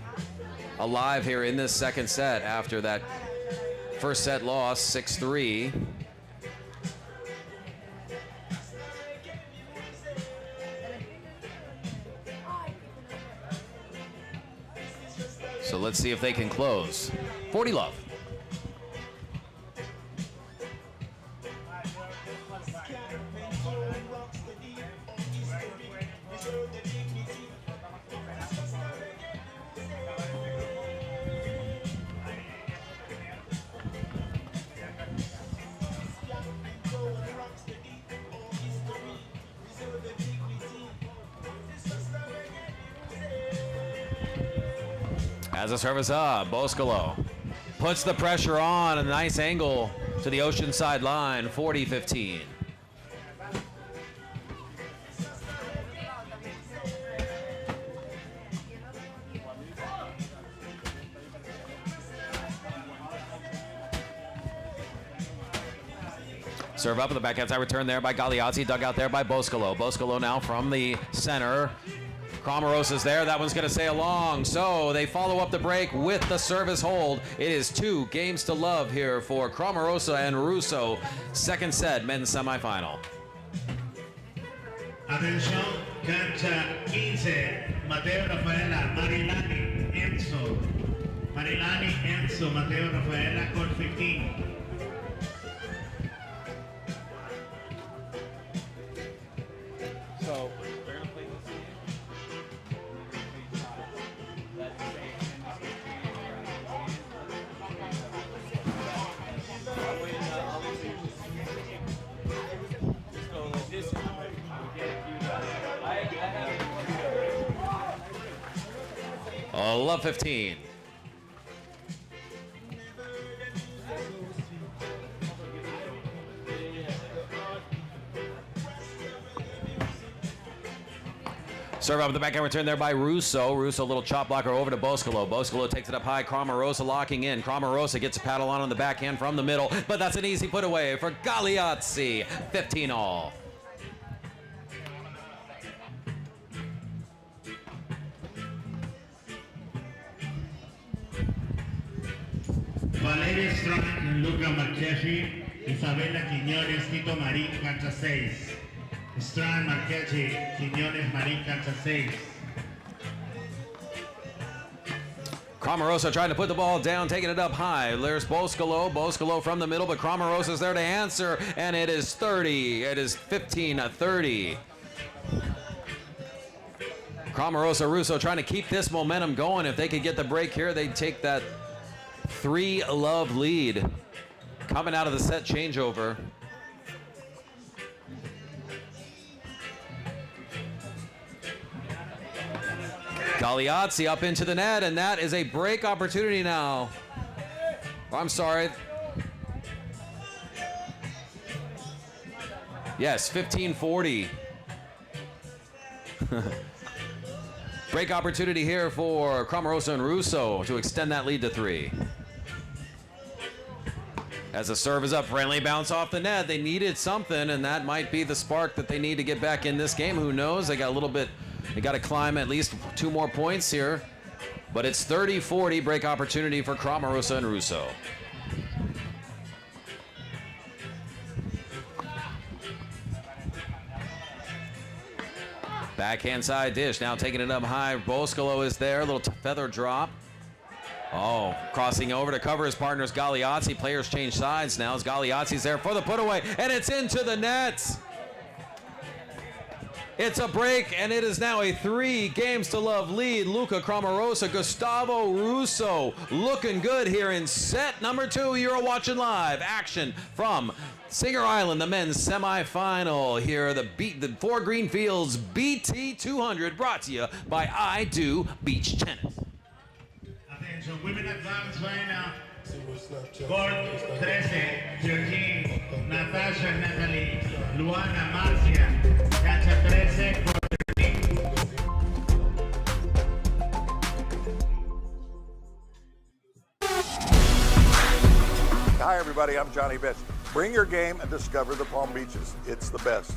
alive here in this second set after that first set loss, 6-3. So let's see if they can close. 40 love. As a service up, Boscolo puts the pressure on, a nice angle to the Oceanside line, 40-15. Serve up in the backhand side, return there by Galeazzi, dug out there by Boscolo. Boscolo now from the center. Cramarossa's there. That one's going to sail along. So they follow up the break with the service hold. It is 2 games to love here for Cramarossa and Russo. Second set, men's semifinal. Atención, cancha 15. Mateo Rafaela, Marilani, Enzo. Marilani, Enzo, Mateo Rafaela, court 15. So they're gonna play this game. Love 15. Serve up the backhand return there by Russo. Russo, a little chop blocker over to Boscolo. Boscolo takes it up high. Cramarossa locking in. Cramarossa gets a paddle on the backhand from the middle, but that's an easy put away for Galeazzi. 15 all. Valeria Strike, Luca Marchetti, Isabella Quiñones, Tito Marín, cancha 6. Strand, Marchetti, Quiñones, Marín, cancha 6. Cramarossa trying to put the ball down, taking it up high. There's Boscolo. Boscolo from the middle, but Cramarossa's there to answer, and it is 30. It is 15-30. Cramarossa, Russo trying to keep this momentum going. If they could get the break here, they'd take that 3-love lead coming out of the set changeover. Galeazzi up into the net, and that is a break opportunity now. Oh, I'm sorry. Yes, 15-40. Break opportunity here for Cramarossa and Russo to extend that lead to 3. As the serve is up, friendly bounce off the net. They needed something, and that might be the spark that they need to get back in this game. Who knows? They got a little bit, they got to climb at least 2 more points here. But it's 30-40 break opportunity for Cramarossa and Russo. Backhand side dish, now taking it up high. Boscolo is there, a little feather drop. Oh, crossing over to cover his partner's Galeazzi. Players change sides now as Galeazzi's there for the put away, and it's into the nets. It's a break, and it is now a 3 games to love lead. Luca, Cramarossa, Gustavo, Russo looking good here in set number 2. You're watching live action from Singer Island, the men's semifinal. Here are the 4 Greenfields BT 200 brought to you by I Do Beach Tennis. Attention, women advance right now. Court 13, Georgine, Natasha, Natalie, Luana, Marcia, everybody. I'm Johnny Betts. Bring your game and discover the Palm Beaches. It's the best.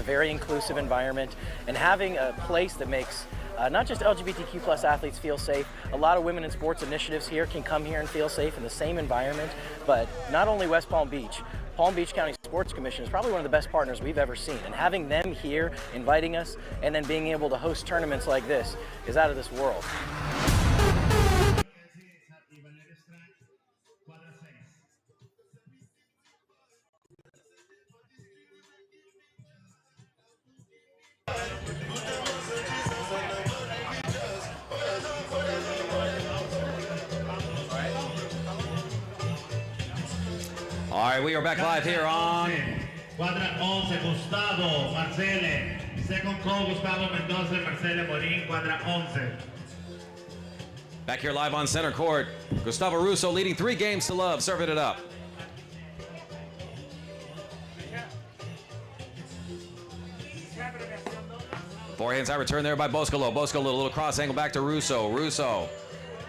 Very inclusive environment, and having a place that makes not just LGBTQ plus athletes feel safe. A lot of women in sports initiatives here can come here and feel safe in the same environment, but not only West Palm Beach County Sports Commission is probably one of the best partners we've ever seen, and having them here inviting us and then being able to host tournaments like this is out of this world. All right, we are back live here on Quadra 11, Gustavo, Marcele. Second call, Gustavo Mendoza, Marcele Morin, Quadra 11. back here live on center court. Gustavo Russo leading 3 games to love, serving it up. Forehand side return there by Boscolo. Boscolo, a little cross angle back to Russo. Russo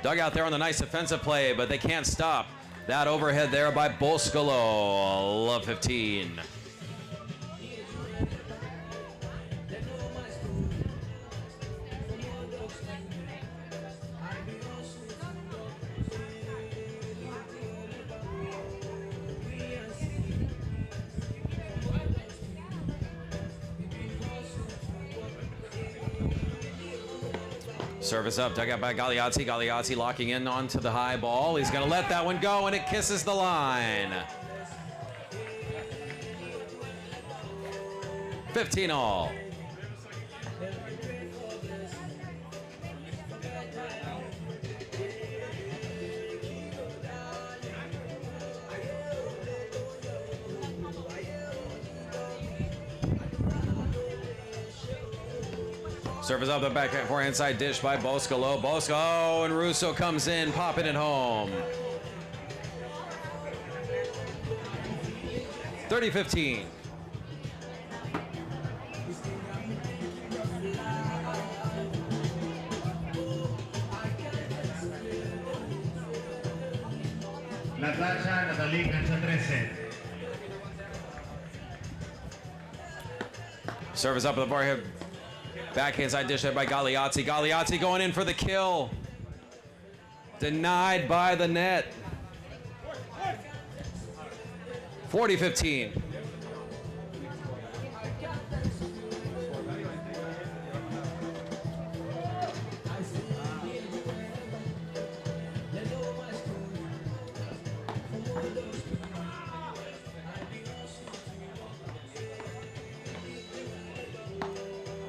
dug out there on the nice defensive play, but they can't stop that overhead there by Boscolo. Love 15. Service up, dug out by Galeazzi. Galeazzi locking in onto the high ball. He's going to let that one go, and it kisses the line. 15 all. Service up the back forehand side dish by Boscolo. Boscolo and Russo comes in, popping it home. 30-15. La tacha, Natalie, cancha 13. Service up the forehead. Backhand side dish there by Galeazzi. Galeazzi going in for the kill. Denied by the net. 40-15.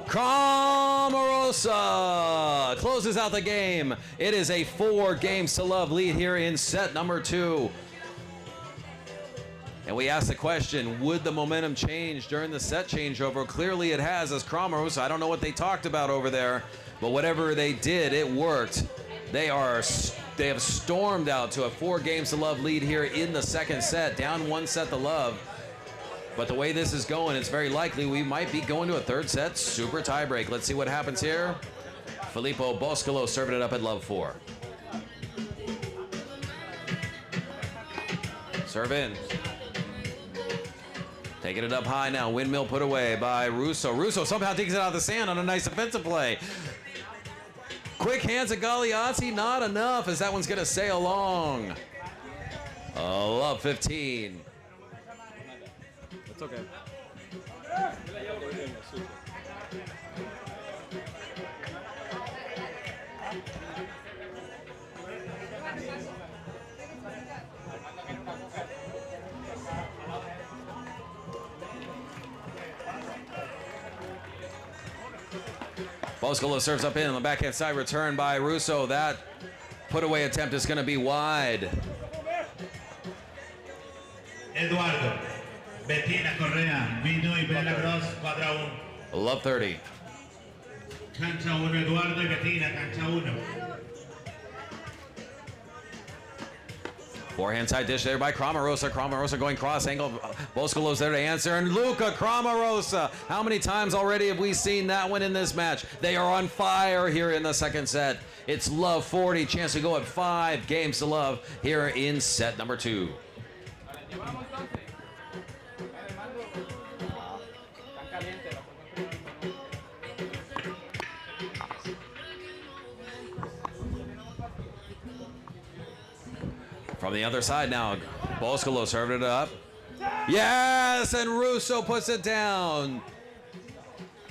Cramarossa closes out the game. It is a 4 games to love lead here in set number 2. And we asked the question, would the momentum change during the set changeover? Clearly it has, as Cramarossa, I don't know what they talked about over there, but whatever they did, it worked. They have stormed out to a 4 games to love lead here in the second set, down 1 set to love. But the way this is going, it's very likely we might be going to a 3rd set super tiebreak. Let's see what happens here. Felipe Boscolo serving it up at love 4. Serve in. Taking it up high now. Windmill put away by Russo. Russo somehow digs it out of the sand on a nice defensive play. Quick hands at Galeazzi, not enough as that one's going to sail long. Love 15. It's okay. Boscolo serves up in on the backhand side, return by Russo. That put away attempt is going to be wide. Eduardo, Bettina Correa, Vino y Bella Gross, cuadra 1. Love 30. Cancha 1, Eduardo y Bettina, cancha 1. Forehand side dish there by Cramarossa. Cramarossa going cross angle. Boscolo's there to answer. And Luca Cramarossa. How many times already have we seen that one in this match? They are on fire here in the second set. It's love 40. Chance to go at 5 games to love here in set number 2. From the other side now, Boscolo served it up. Yes, and Russo puts it down.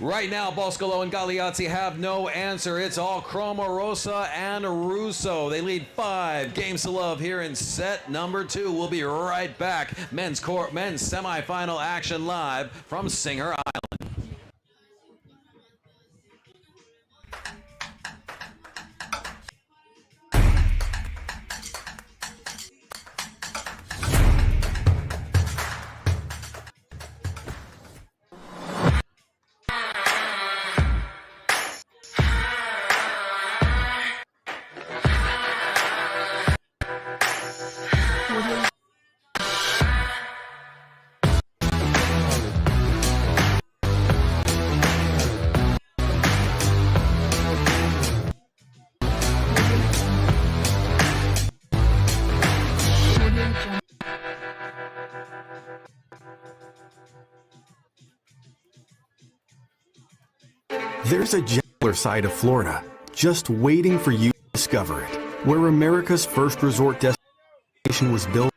Right now, Boscolo and Galeazzi have no answer. It's all Cramarossa and Russo. They lead 5 games to love here in set number 2. We'll be right back. Men's semifinal action live from Singer Island. There's a gentler side of Florida, just waiting for you to discover it, where America's first resort destination was built.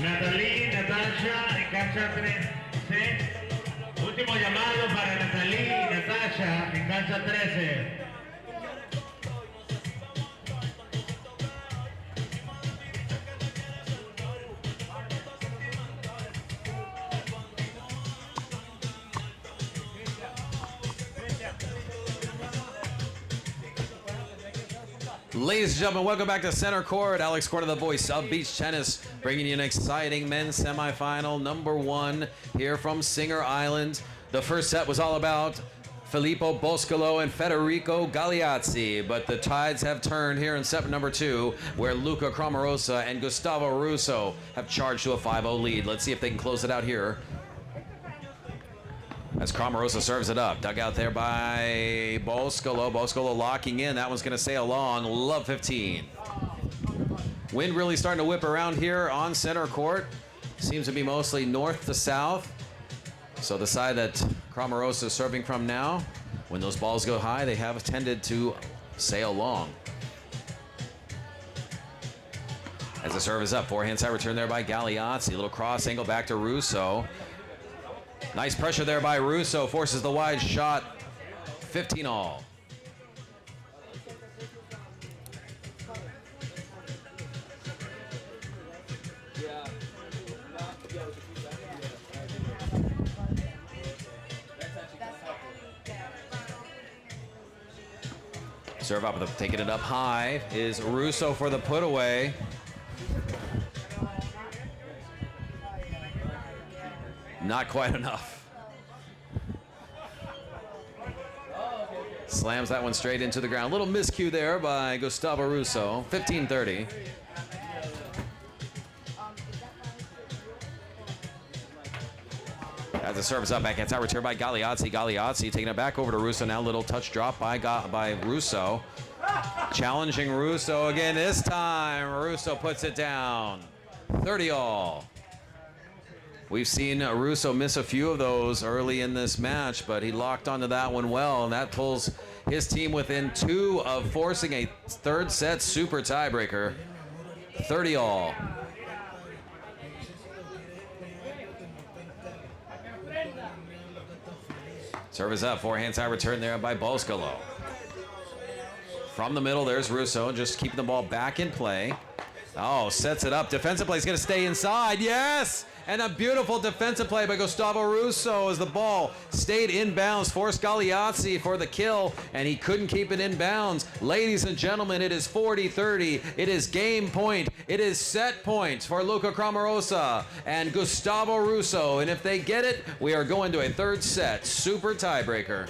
Natalie, Natasha, en cancha 13. Último llamado para Natalie, Natasha, en cancha 13. Ladies and gentlemen, welcome back to Center Court. Alex Corner, the voice of beach tennis, bringing you an exciting men's semifinal number 1 here from Singer Island. The first set was all about Felipe Boscolo and Federico Galeazzi, but the tides have turned here in set number 2, where Luca Cramarossa and Gustavo Russo have charged to a 5-0 lead. Let's see if they can close it out here. As Cramarossa serves it up. Dug out there by Boscolo. Boscolo locking in. That one's going to sail long. Love 15. Wind really starting to whip around here on center court. Seems to be mostly north to south. So the side that Cramarossa is serving from now, when those balls go high, they have tended to sail long. As the serve is up, forehand side return there by Galeazzi. A little cross angle back to Russo. Nice pressure there by Russo, forces the wide shot, 15-all. Serve up, taking it up high is Russo for the put away. Not quite enough. Slams that one straight into the ground. Little miscue there by Gustavo Russo. 15-30. As the serve is up, backhand side return by Galeazzi. Galeazzi taking it back over to Russo. Now little touch drop by Russo. Challenging Russo again this time. Russo puts it down. 30-all. We've seen Russo miss a few of those early in this match, but he locked onto that one well, and that pulls his team within 2 of forcing a third set super tiebreaker. 30-all. Serve is up, forehand side return there by Boscolo. From the middle, there's Russo, just keeping the ball back in play. Oh, sets it up. Defensive play is going to stay inside. Yes! And a beautiful defensive play by Gustavo Russo as the ball stayed in bounds. Forced Galeazzi for the kill, and he couldn't keep it in bounds. Ladies and gentlemen, it is 40-30. It is game point. It is set point for Luca Cramarossa and Gustavo Russo. And if they get it, we are going to a third set. Super tiebreaker.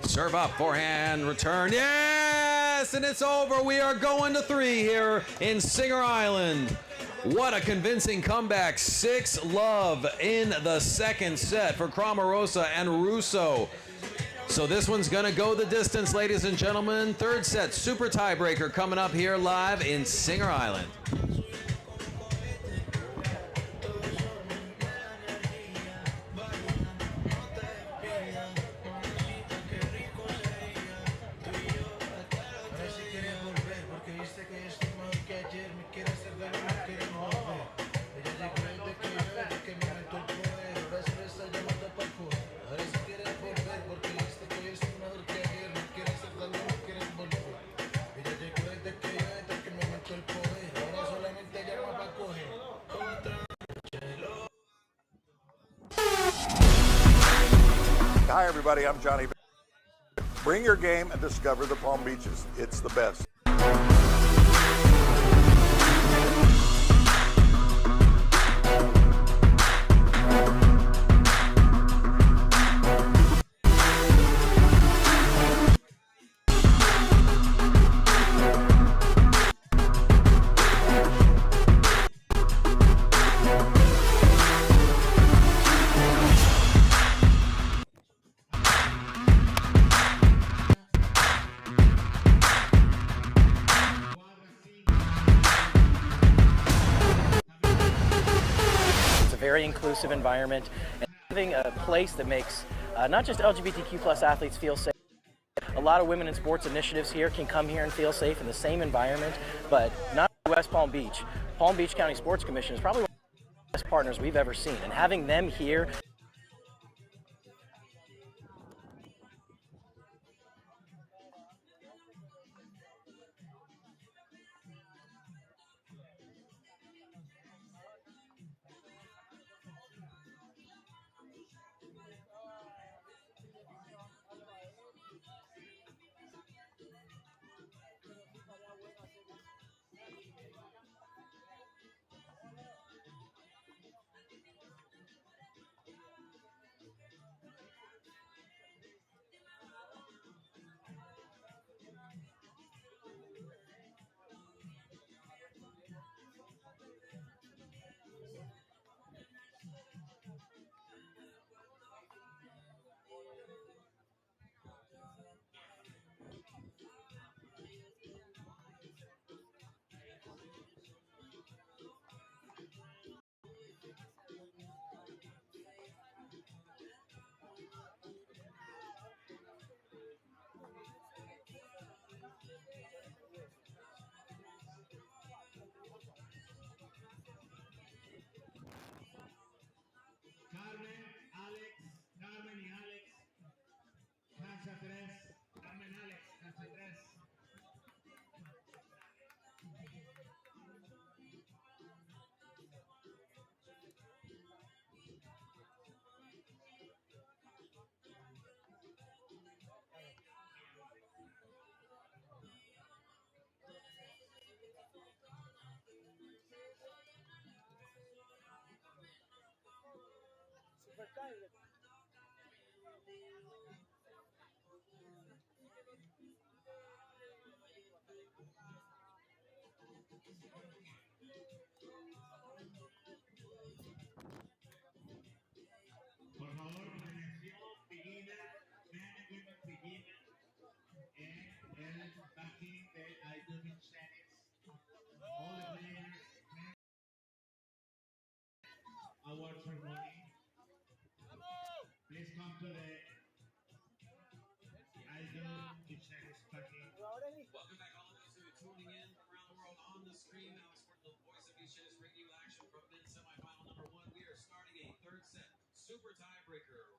Serve up, forehand, return, yes, and it's over. We are going to 3 here in Singer Island. What a convincing comeback. 6-love in the second set for Cramarossa and Russo. So this one's gonna go the distance, ladies and gentlemen. Third set, super tiebreaker coming up here live in Singer Island. Hi, everybody. I'm Johnny. Bring your game and discover the Palm Beaches. It's the best. Very inclusive environment, and having a place that makes not just LGBTQ plus athletes feel safe. A lot of women in sports initiatives here can come here and feel safe in the same environment, but not West Palm Beach. Palm Beach County Sports Commission is probably one of the best partners we've ever seen, and having them here. Carmen y Alex, cancha 3, Carmen, Alex, cancha 3. Por favor, atención, beginner, men and women beginner, en el backing de I Do Beach Tennis. All the players, award ceremony. Please come to the I Do Beach Tennis backing. Welcome back, all of those who are tuning in around the world on the stream. Alex Gordon, the voice of beach tennis, bringing you action from men's semifinal number 1. We are starting a third set super tiebreaker.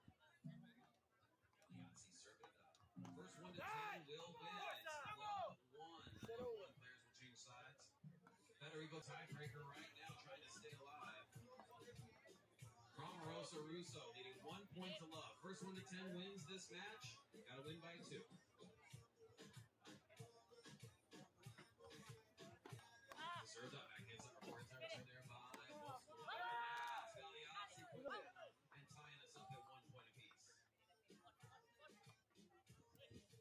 First 1 to 10 will win. It's club 1. Players will change sides. Federico tiebreaker right now, trying to stay alive. Cramarossa Russo needing 1 point to love. First 1 to 10 wins this match. Got to win by 2. Serves up, backhands up, reports everything there by Boscolo. Galeazzi and tying us up at 1 point apiece.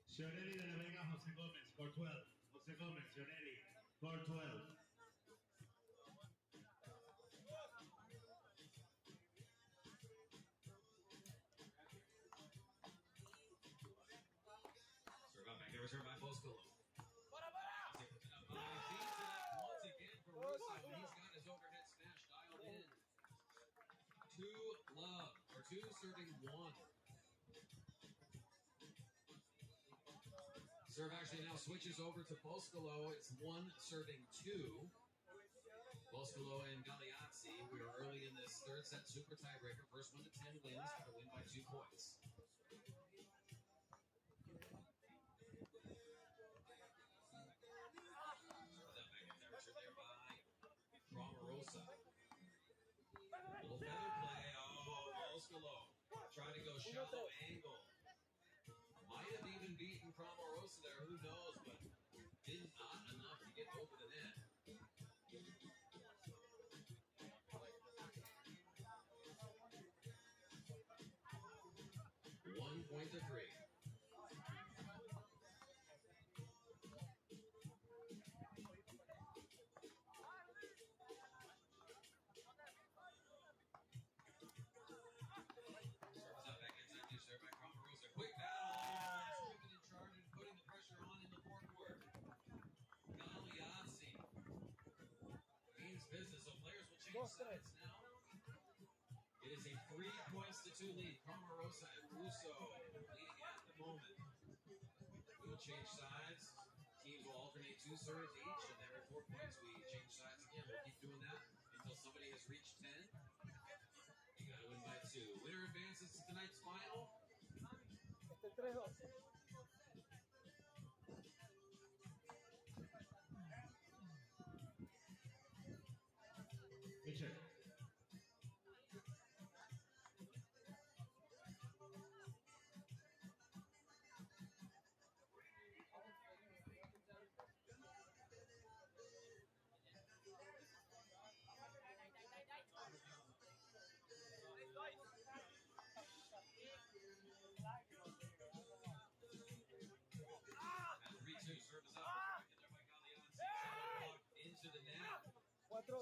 Sionelli de la Vega, Jose Gomez, for 12. Jose Gomez, Sionelli, for 12. Serve up, backhand return by Boscolo. Once again for Russo. He's got his overhead smash dialed in. 2 love, or 2 serving 1. Serve actually now switches over to Boscolo. It's 1 serving 2. Boscolo and Galeazzi. We are early in this third set super tiebreaker. First 1 to 10 wins. Got to win by 2 points. There by Cramarossa. Little feather play. Oh, Boscolo trying to go shallow angle. Might have even beaten Cramarossa there. Who knows? But did not enough to get over the net. 1 point to 3. Serve by Cramarossa. Quick battle. Stripping and charging, putting the pressure on in the forecourt. Galeazzi means business, so players will change sides now. It is a 3 points to 2 lead. Cramarossa and Russo leading at the moment. We will change sides. Teams will alternate 2 serves each, and every 4 points we change sides again. We'll keep doing that until somebody has reached 10. You gotta win by 2. Winner advances to tonight's final. Mitchell. Serve is up. There by Galeazzi. Into the net. So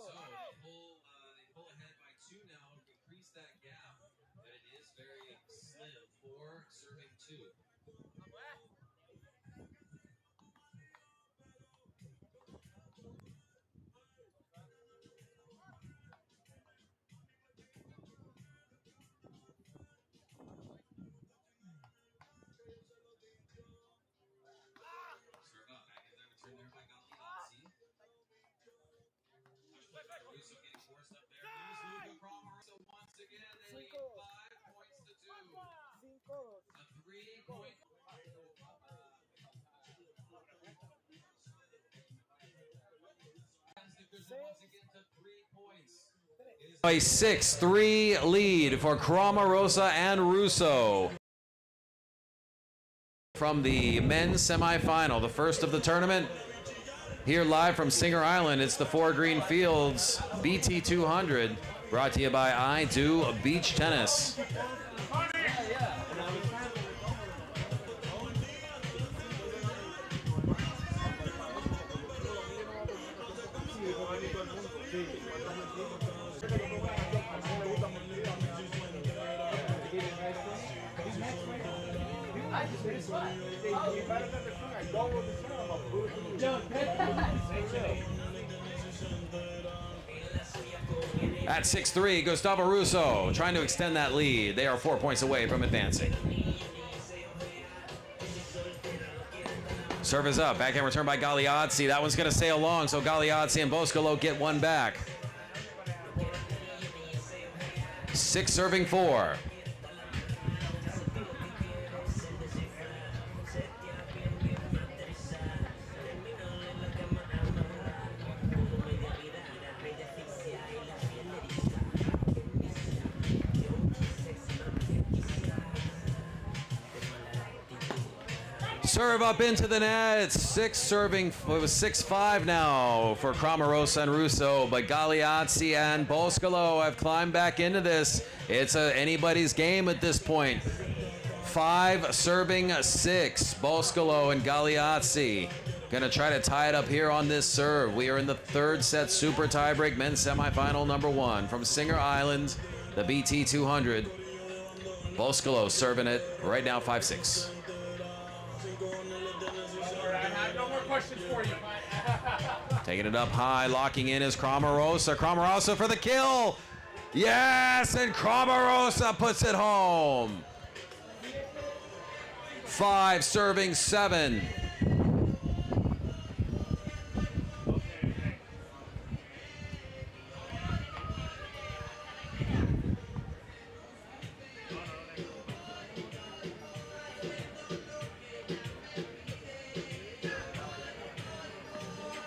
they pull ahead by 2 now to increase that gap. But it is very slim. 4 serving 2. Serve up. Back in there. Return there by Galeazzi. Russo getting forced up there. Here's Luca Cramarossa once again. They lead 5 points to 2. A 3-point. Once again to 3 points. A 6-3 lead for Cramarossa and Russo. From the men's semifinal, the first of the tournament. Here live from Singer Island, it's the 4 Green Fields BT 200, brought to you by I Do Beach Tennis. At 6-3, Gustavo Russo trying to extend that lead. They are 4 points away from advancing. Serve is up. Backhand return by Galeazzi. That one's going to sail long, so Galeazzi and Boscolo get one back. 6 serving 4. Serve up into the net. It's it was 6-5 now for Cramarossa and Russo, but Galeazzi and Boscolo have climbed back into this. It's anybody's game at this point. 5 serving 6. Boscolo and Galeazzi gonna try to tie it up here on this serve. We are in the 3rd set super tiebreak men's semifinal number 1 from Singer Island, the BT 200. Boscolo serving it right now 5-6. No more questions for you. Taking it up high, locking in is Cramarossa. Cramarossa for the kill. Yes, and Cramarossa puts it home. 5 serving 7.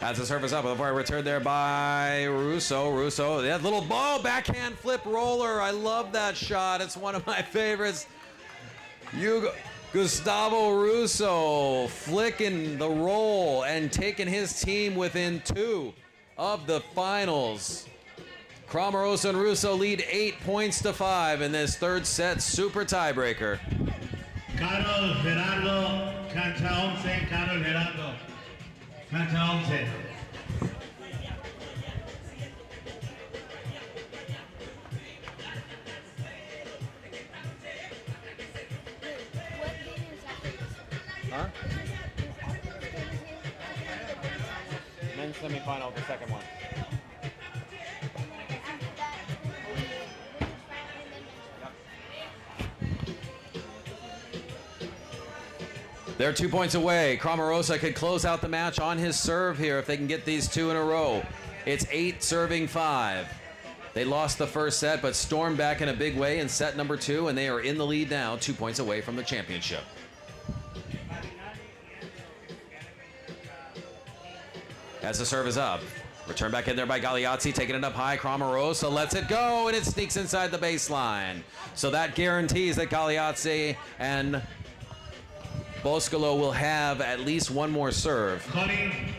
As the service up, before I return there by Russo. Russo, that little ball, backhand flip roller. I love that shot. It's one of my favorites. Gustavo Russo flicking the roll and taking his team within 2 of the finals. Cramarossa and Russo lead 8-5 in this 3rd set super tiebreaker. Carlos Gerardo, cancha 11, Carlos Gerardo. Cancha 11. Huh? Men's semifinal, the second one. They're 2 points away. Cramarossa could close out the match on his serve here if they can get these 2 in a row. It's 8 serving 5. They lost the 1st set, but stormed back in a big way in set number 2, and they are in the lead now, 2 points away from the championship. As the serve is up. Return back in there by Galeazzi, taking it up high. Cramarossa lets it go, and it sneaks inside the baseline. So that guarantees that Galeazzi and Boscolo will have at least one more serve. Connie.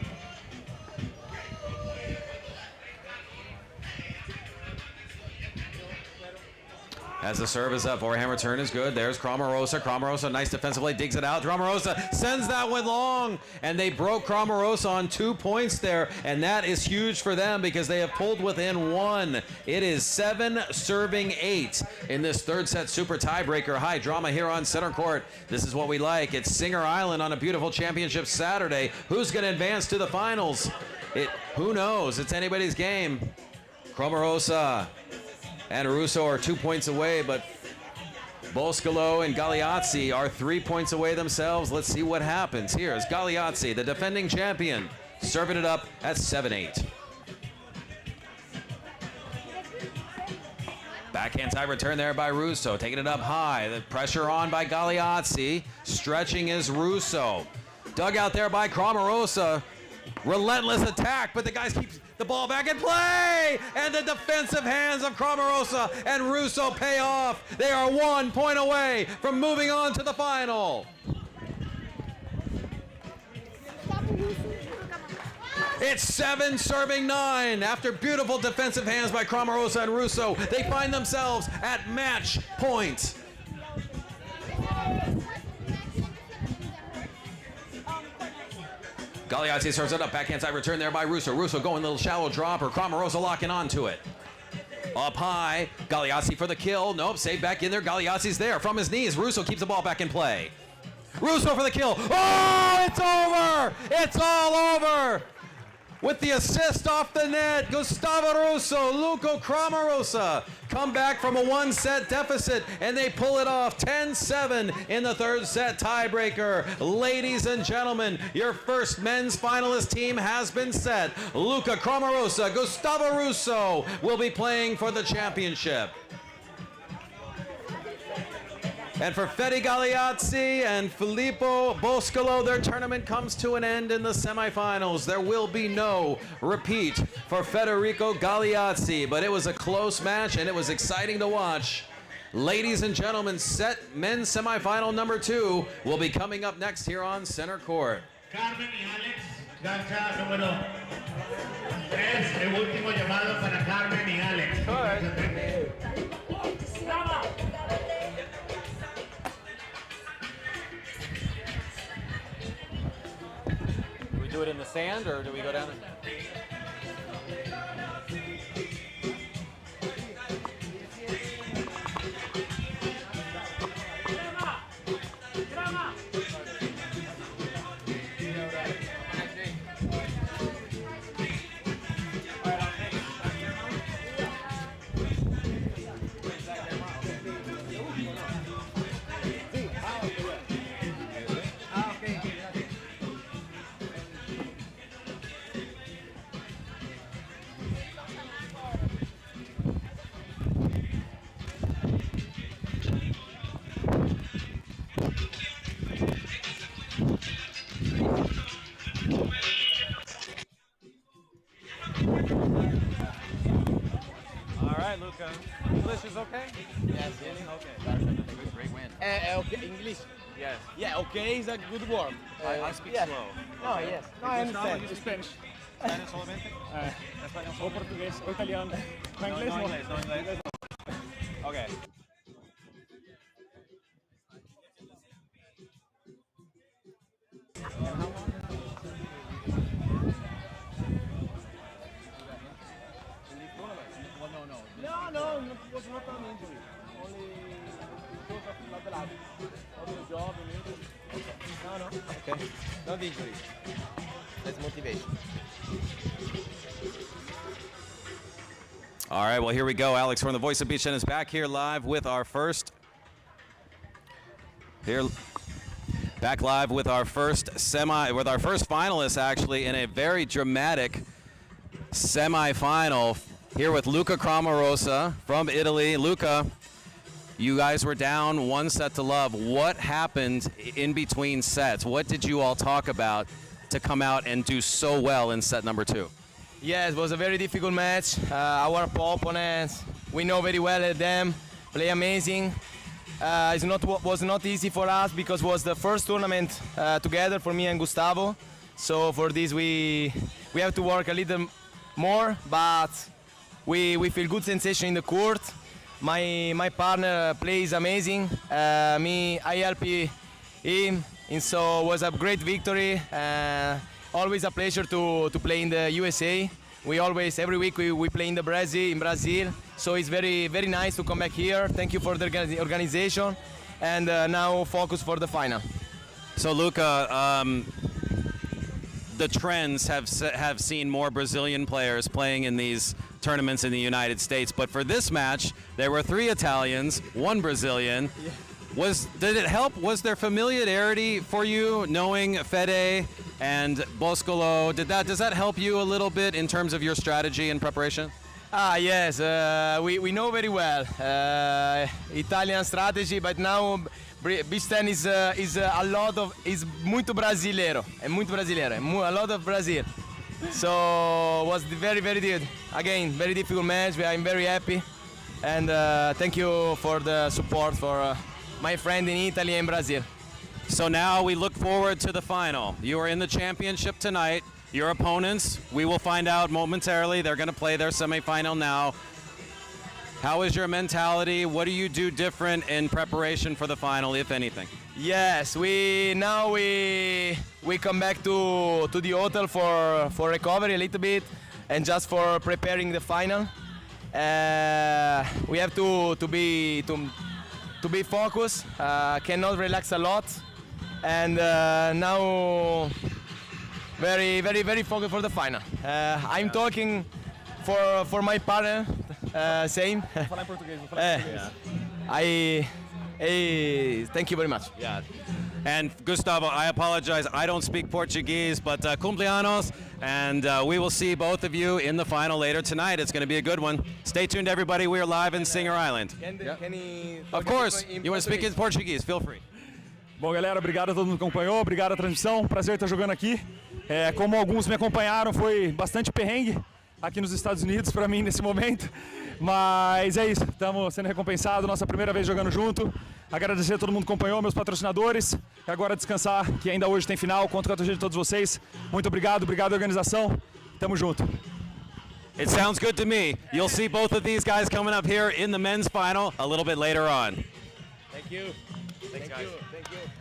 As the serve is up, forehand return is good. There's Cramarossa. Cramarossa, nice defensive play, digs it out. Cramarossa sends that one long, and they broke Cramarossa on 2 points there, and that is huge for them because they have pulled within 1. It is 7 serving 8 in this 3rd set super tiebreaker. High drama here on center court. This is what we like. It's Singer Island on a beautiful championship Saturday. Who's going to advance to the finals? Who knows? It's anybody's game. Cramarossa and Russo are 2 points away, but Boscolo and Galeazzi are 3 points away themselves. Let's see what happens. Here's Galeazzi, the defending champion, serving it up at 7-8. Backhand side return there by Russo, taking it up high. The pressure on by Galeazzi. Stretching is Russo. Dug out there by Cramarossa. Relentless attack, but the guys keep the ball back in play, and the defensive hands of Cramarossa and Russo pay off. They are 1 point away from moving on to the final. It's 7 serving 9. After beautiful defensive hands by Cramarossa and Russo, they find themselves at match point. Galeazzi serves it up, backhand side return there by Russo. Russo going a little shallow dropper. Cramarossa locking onto it. Up high, Galeazzi for the kill. Nope, saved back in there. Galeazzi's there from his knees. Russo keeps the ball back in play. Russo for the kill. Oh, it's over! It's all over! With the assist off the net, Gustavo Russo, Luca Cramarossa come back from a 1-set deficit, and they pull it off 10-7 in the 3rd set tiebreaker. Ladies and gentlemen, your first men's finalist team has been set. Luca Cramarossa, Gustavo Russo will be playing for the championship. And for Fede Galeazzi and Felipe Boscolo, their tournament comes to an end in the semifinals. There will be no repeat for Federico Galeazzi, but it was a close match and it was exciting to watch. Ladies and gentlemen, men's semifinal number 2 will be coming up next here on center court. Carmen y Alex, cancha número 3, el último llamado para Carmen y Alex. Do we do it in the sand or do we go down? Luca. English is okay? Yes, yes. Okay. Great win. Okay, English. Yes. Yeah, okay is a good word. I speak yes. slow. No, yes. No, I understand. Spanish. Spanish solamente? Español O português, ou italiano. Com inglês no não. inglés, no inglés. Okay. No, it was not an injury. Only because of lateral. Only a job in English. No. Okay. Not injury. That's motivation. All right, well, here we go. Alex from the Voice of Beach Tennis back here live with our first. Back live with our first finalists, actually, in a very dramatic semifinal. Here with Luca Cramarossa from Italy. Luca, you guys were down 1-0. What happened in between sets? What did you all talk about to come out and do so well in set number 2? Yes, it was a very difficult match. Our opponents, we know very well them, play amazing. It was not easy for us because it was the first tournament together for me and Gustavo. So for this we have to work a little more, but we feel good sensation in the court. My partner plays amazing. I help him, and so it was a great victory. Always a pleasure to play in the USA. Every week we play in Brazil. So it's very nice to come back here. Thank you for the organization, and now focus for the final. So Luca, the trends have seen more Brazilian players playing in these tournaments in the United States, but for this match there were 3 Italians, 1 Brazilian. Yeah. Did it help? Was there familiarity for you knowing Fede and Boscolo? Does that help you a little bit in terms of your strategy and preparation? Yes, we know very well Italian strategy, but now beach tennis is muito brasileiro, a lot of Brazil. So it was very good. Again, very difficult match. I'm very happy, and thank you for the support for my friend in Italy and Brazil. So now we look forward to the final. You are in the championship tonight. Your opponents, we will find out momentarily. They're going to play their semifinal now. How is your mentality? What do you do different in preparation for the final, if anything? Yes, we come back to the hotel for recovery a little bit, and just for preparing the final. We have to be focused. Cannot relax a lot, and now very focused for the final. I'm talking for my partner. Same. Falar em português, vou falar em português. Thank you very much. Yeah. And Gustavo, I apologize. I don't speak Portuguese, but cumpleaños, and we will see both of you in the final later tonight. It's going to be a good one. Stay tuned, everybody. We are live in Singer Island. Of course. You want to speak in Portuguese? Feel free. Bom, galera, obrigado a todo mundo que acompanhou, obrigado a transmissão, prazer estar jogando aqui. Como alguns me acompanharam, foi bastante perrengue, aqui nos Estados Unidos para mim nesse momento. Mas é isso, estamos sendo recompensados, nossa primeira vez jogando junto. Agradecer a todo mundo que acompanhou, meus patrocinadores. E agora descansar, que ainda hoje tem final. Conto com a torcida de todos vocês. Muito obrigado, obrigado organização. Tamo junto. It sounds good to me. You'll see both of these guys coming up here in the men's final a little bit later on. Thank you. Thank you. Thank you.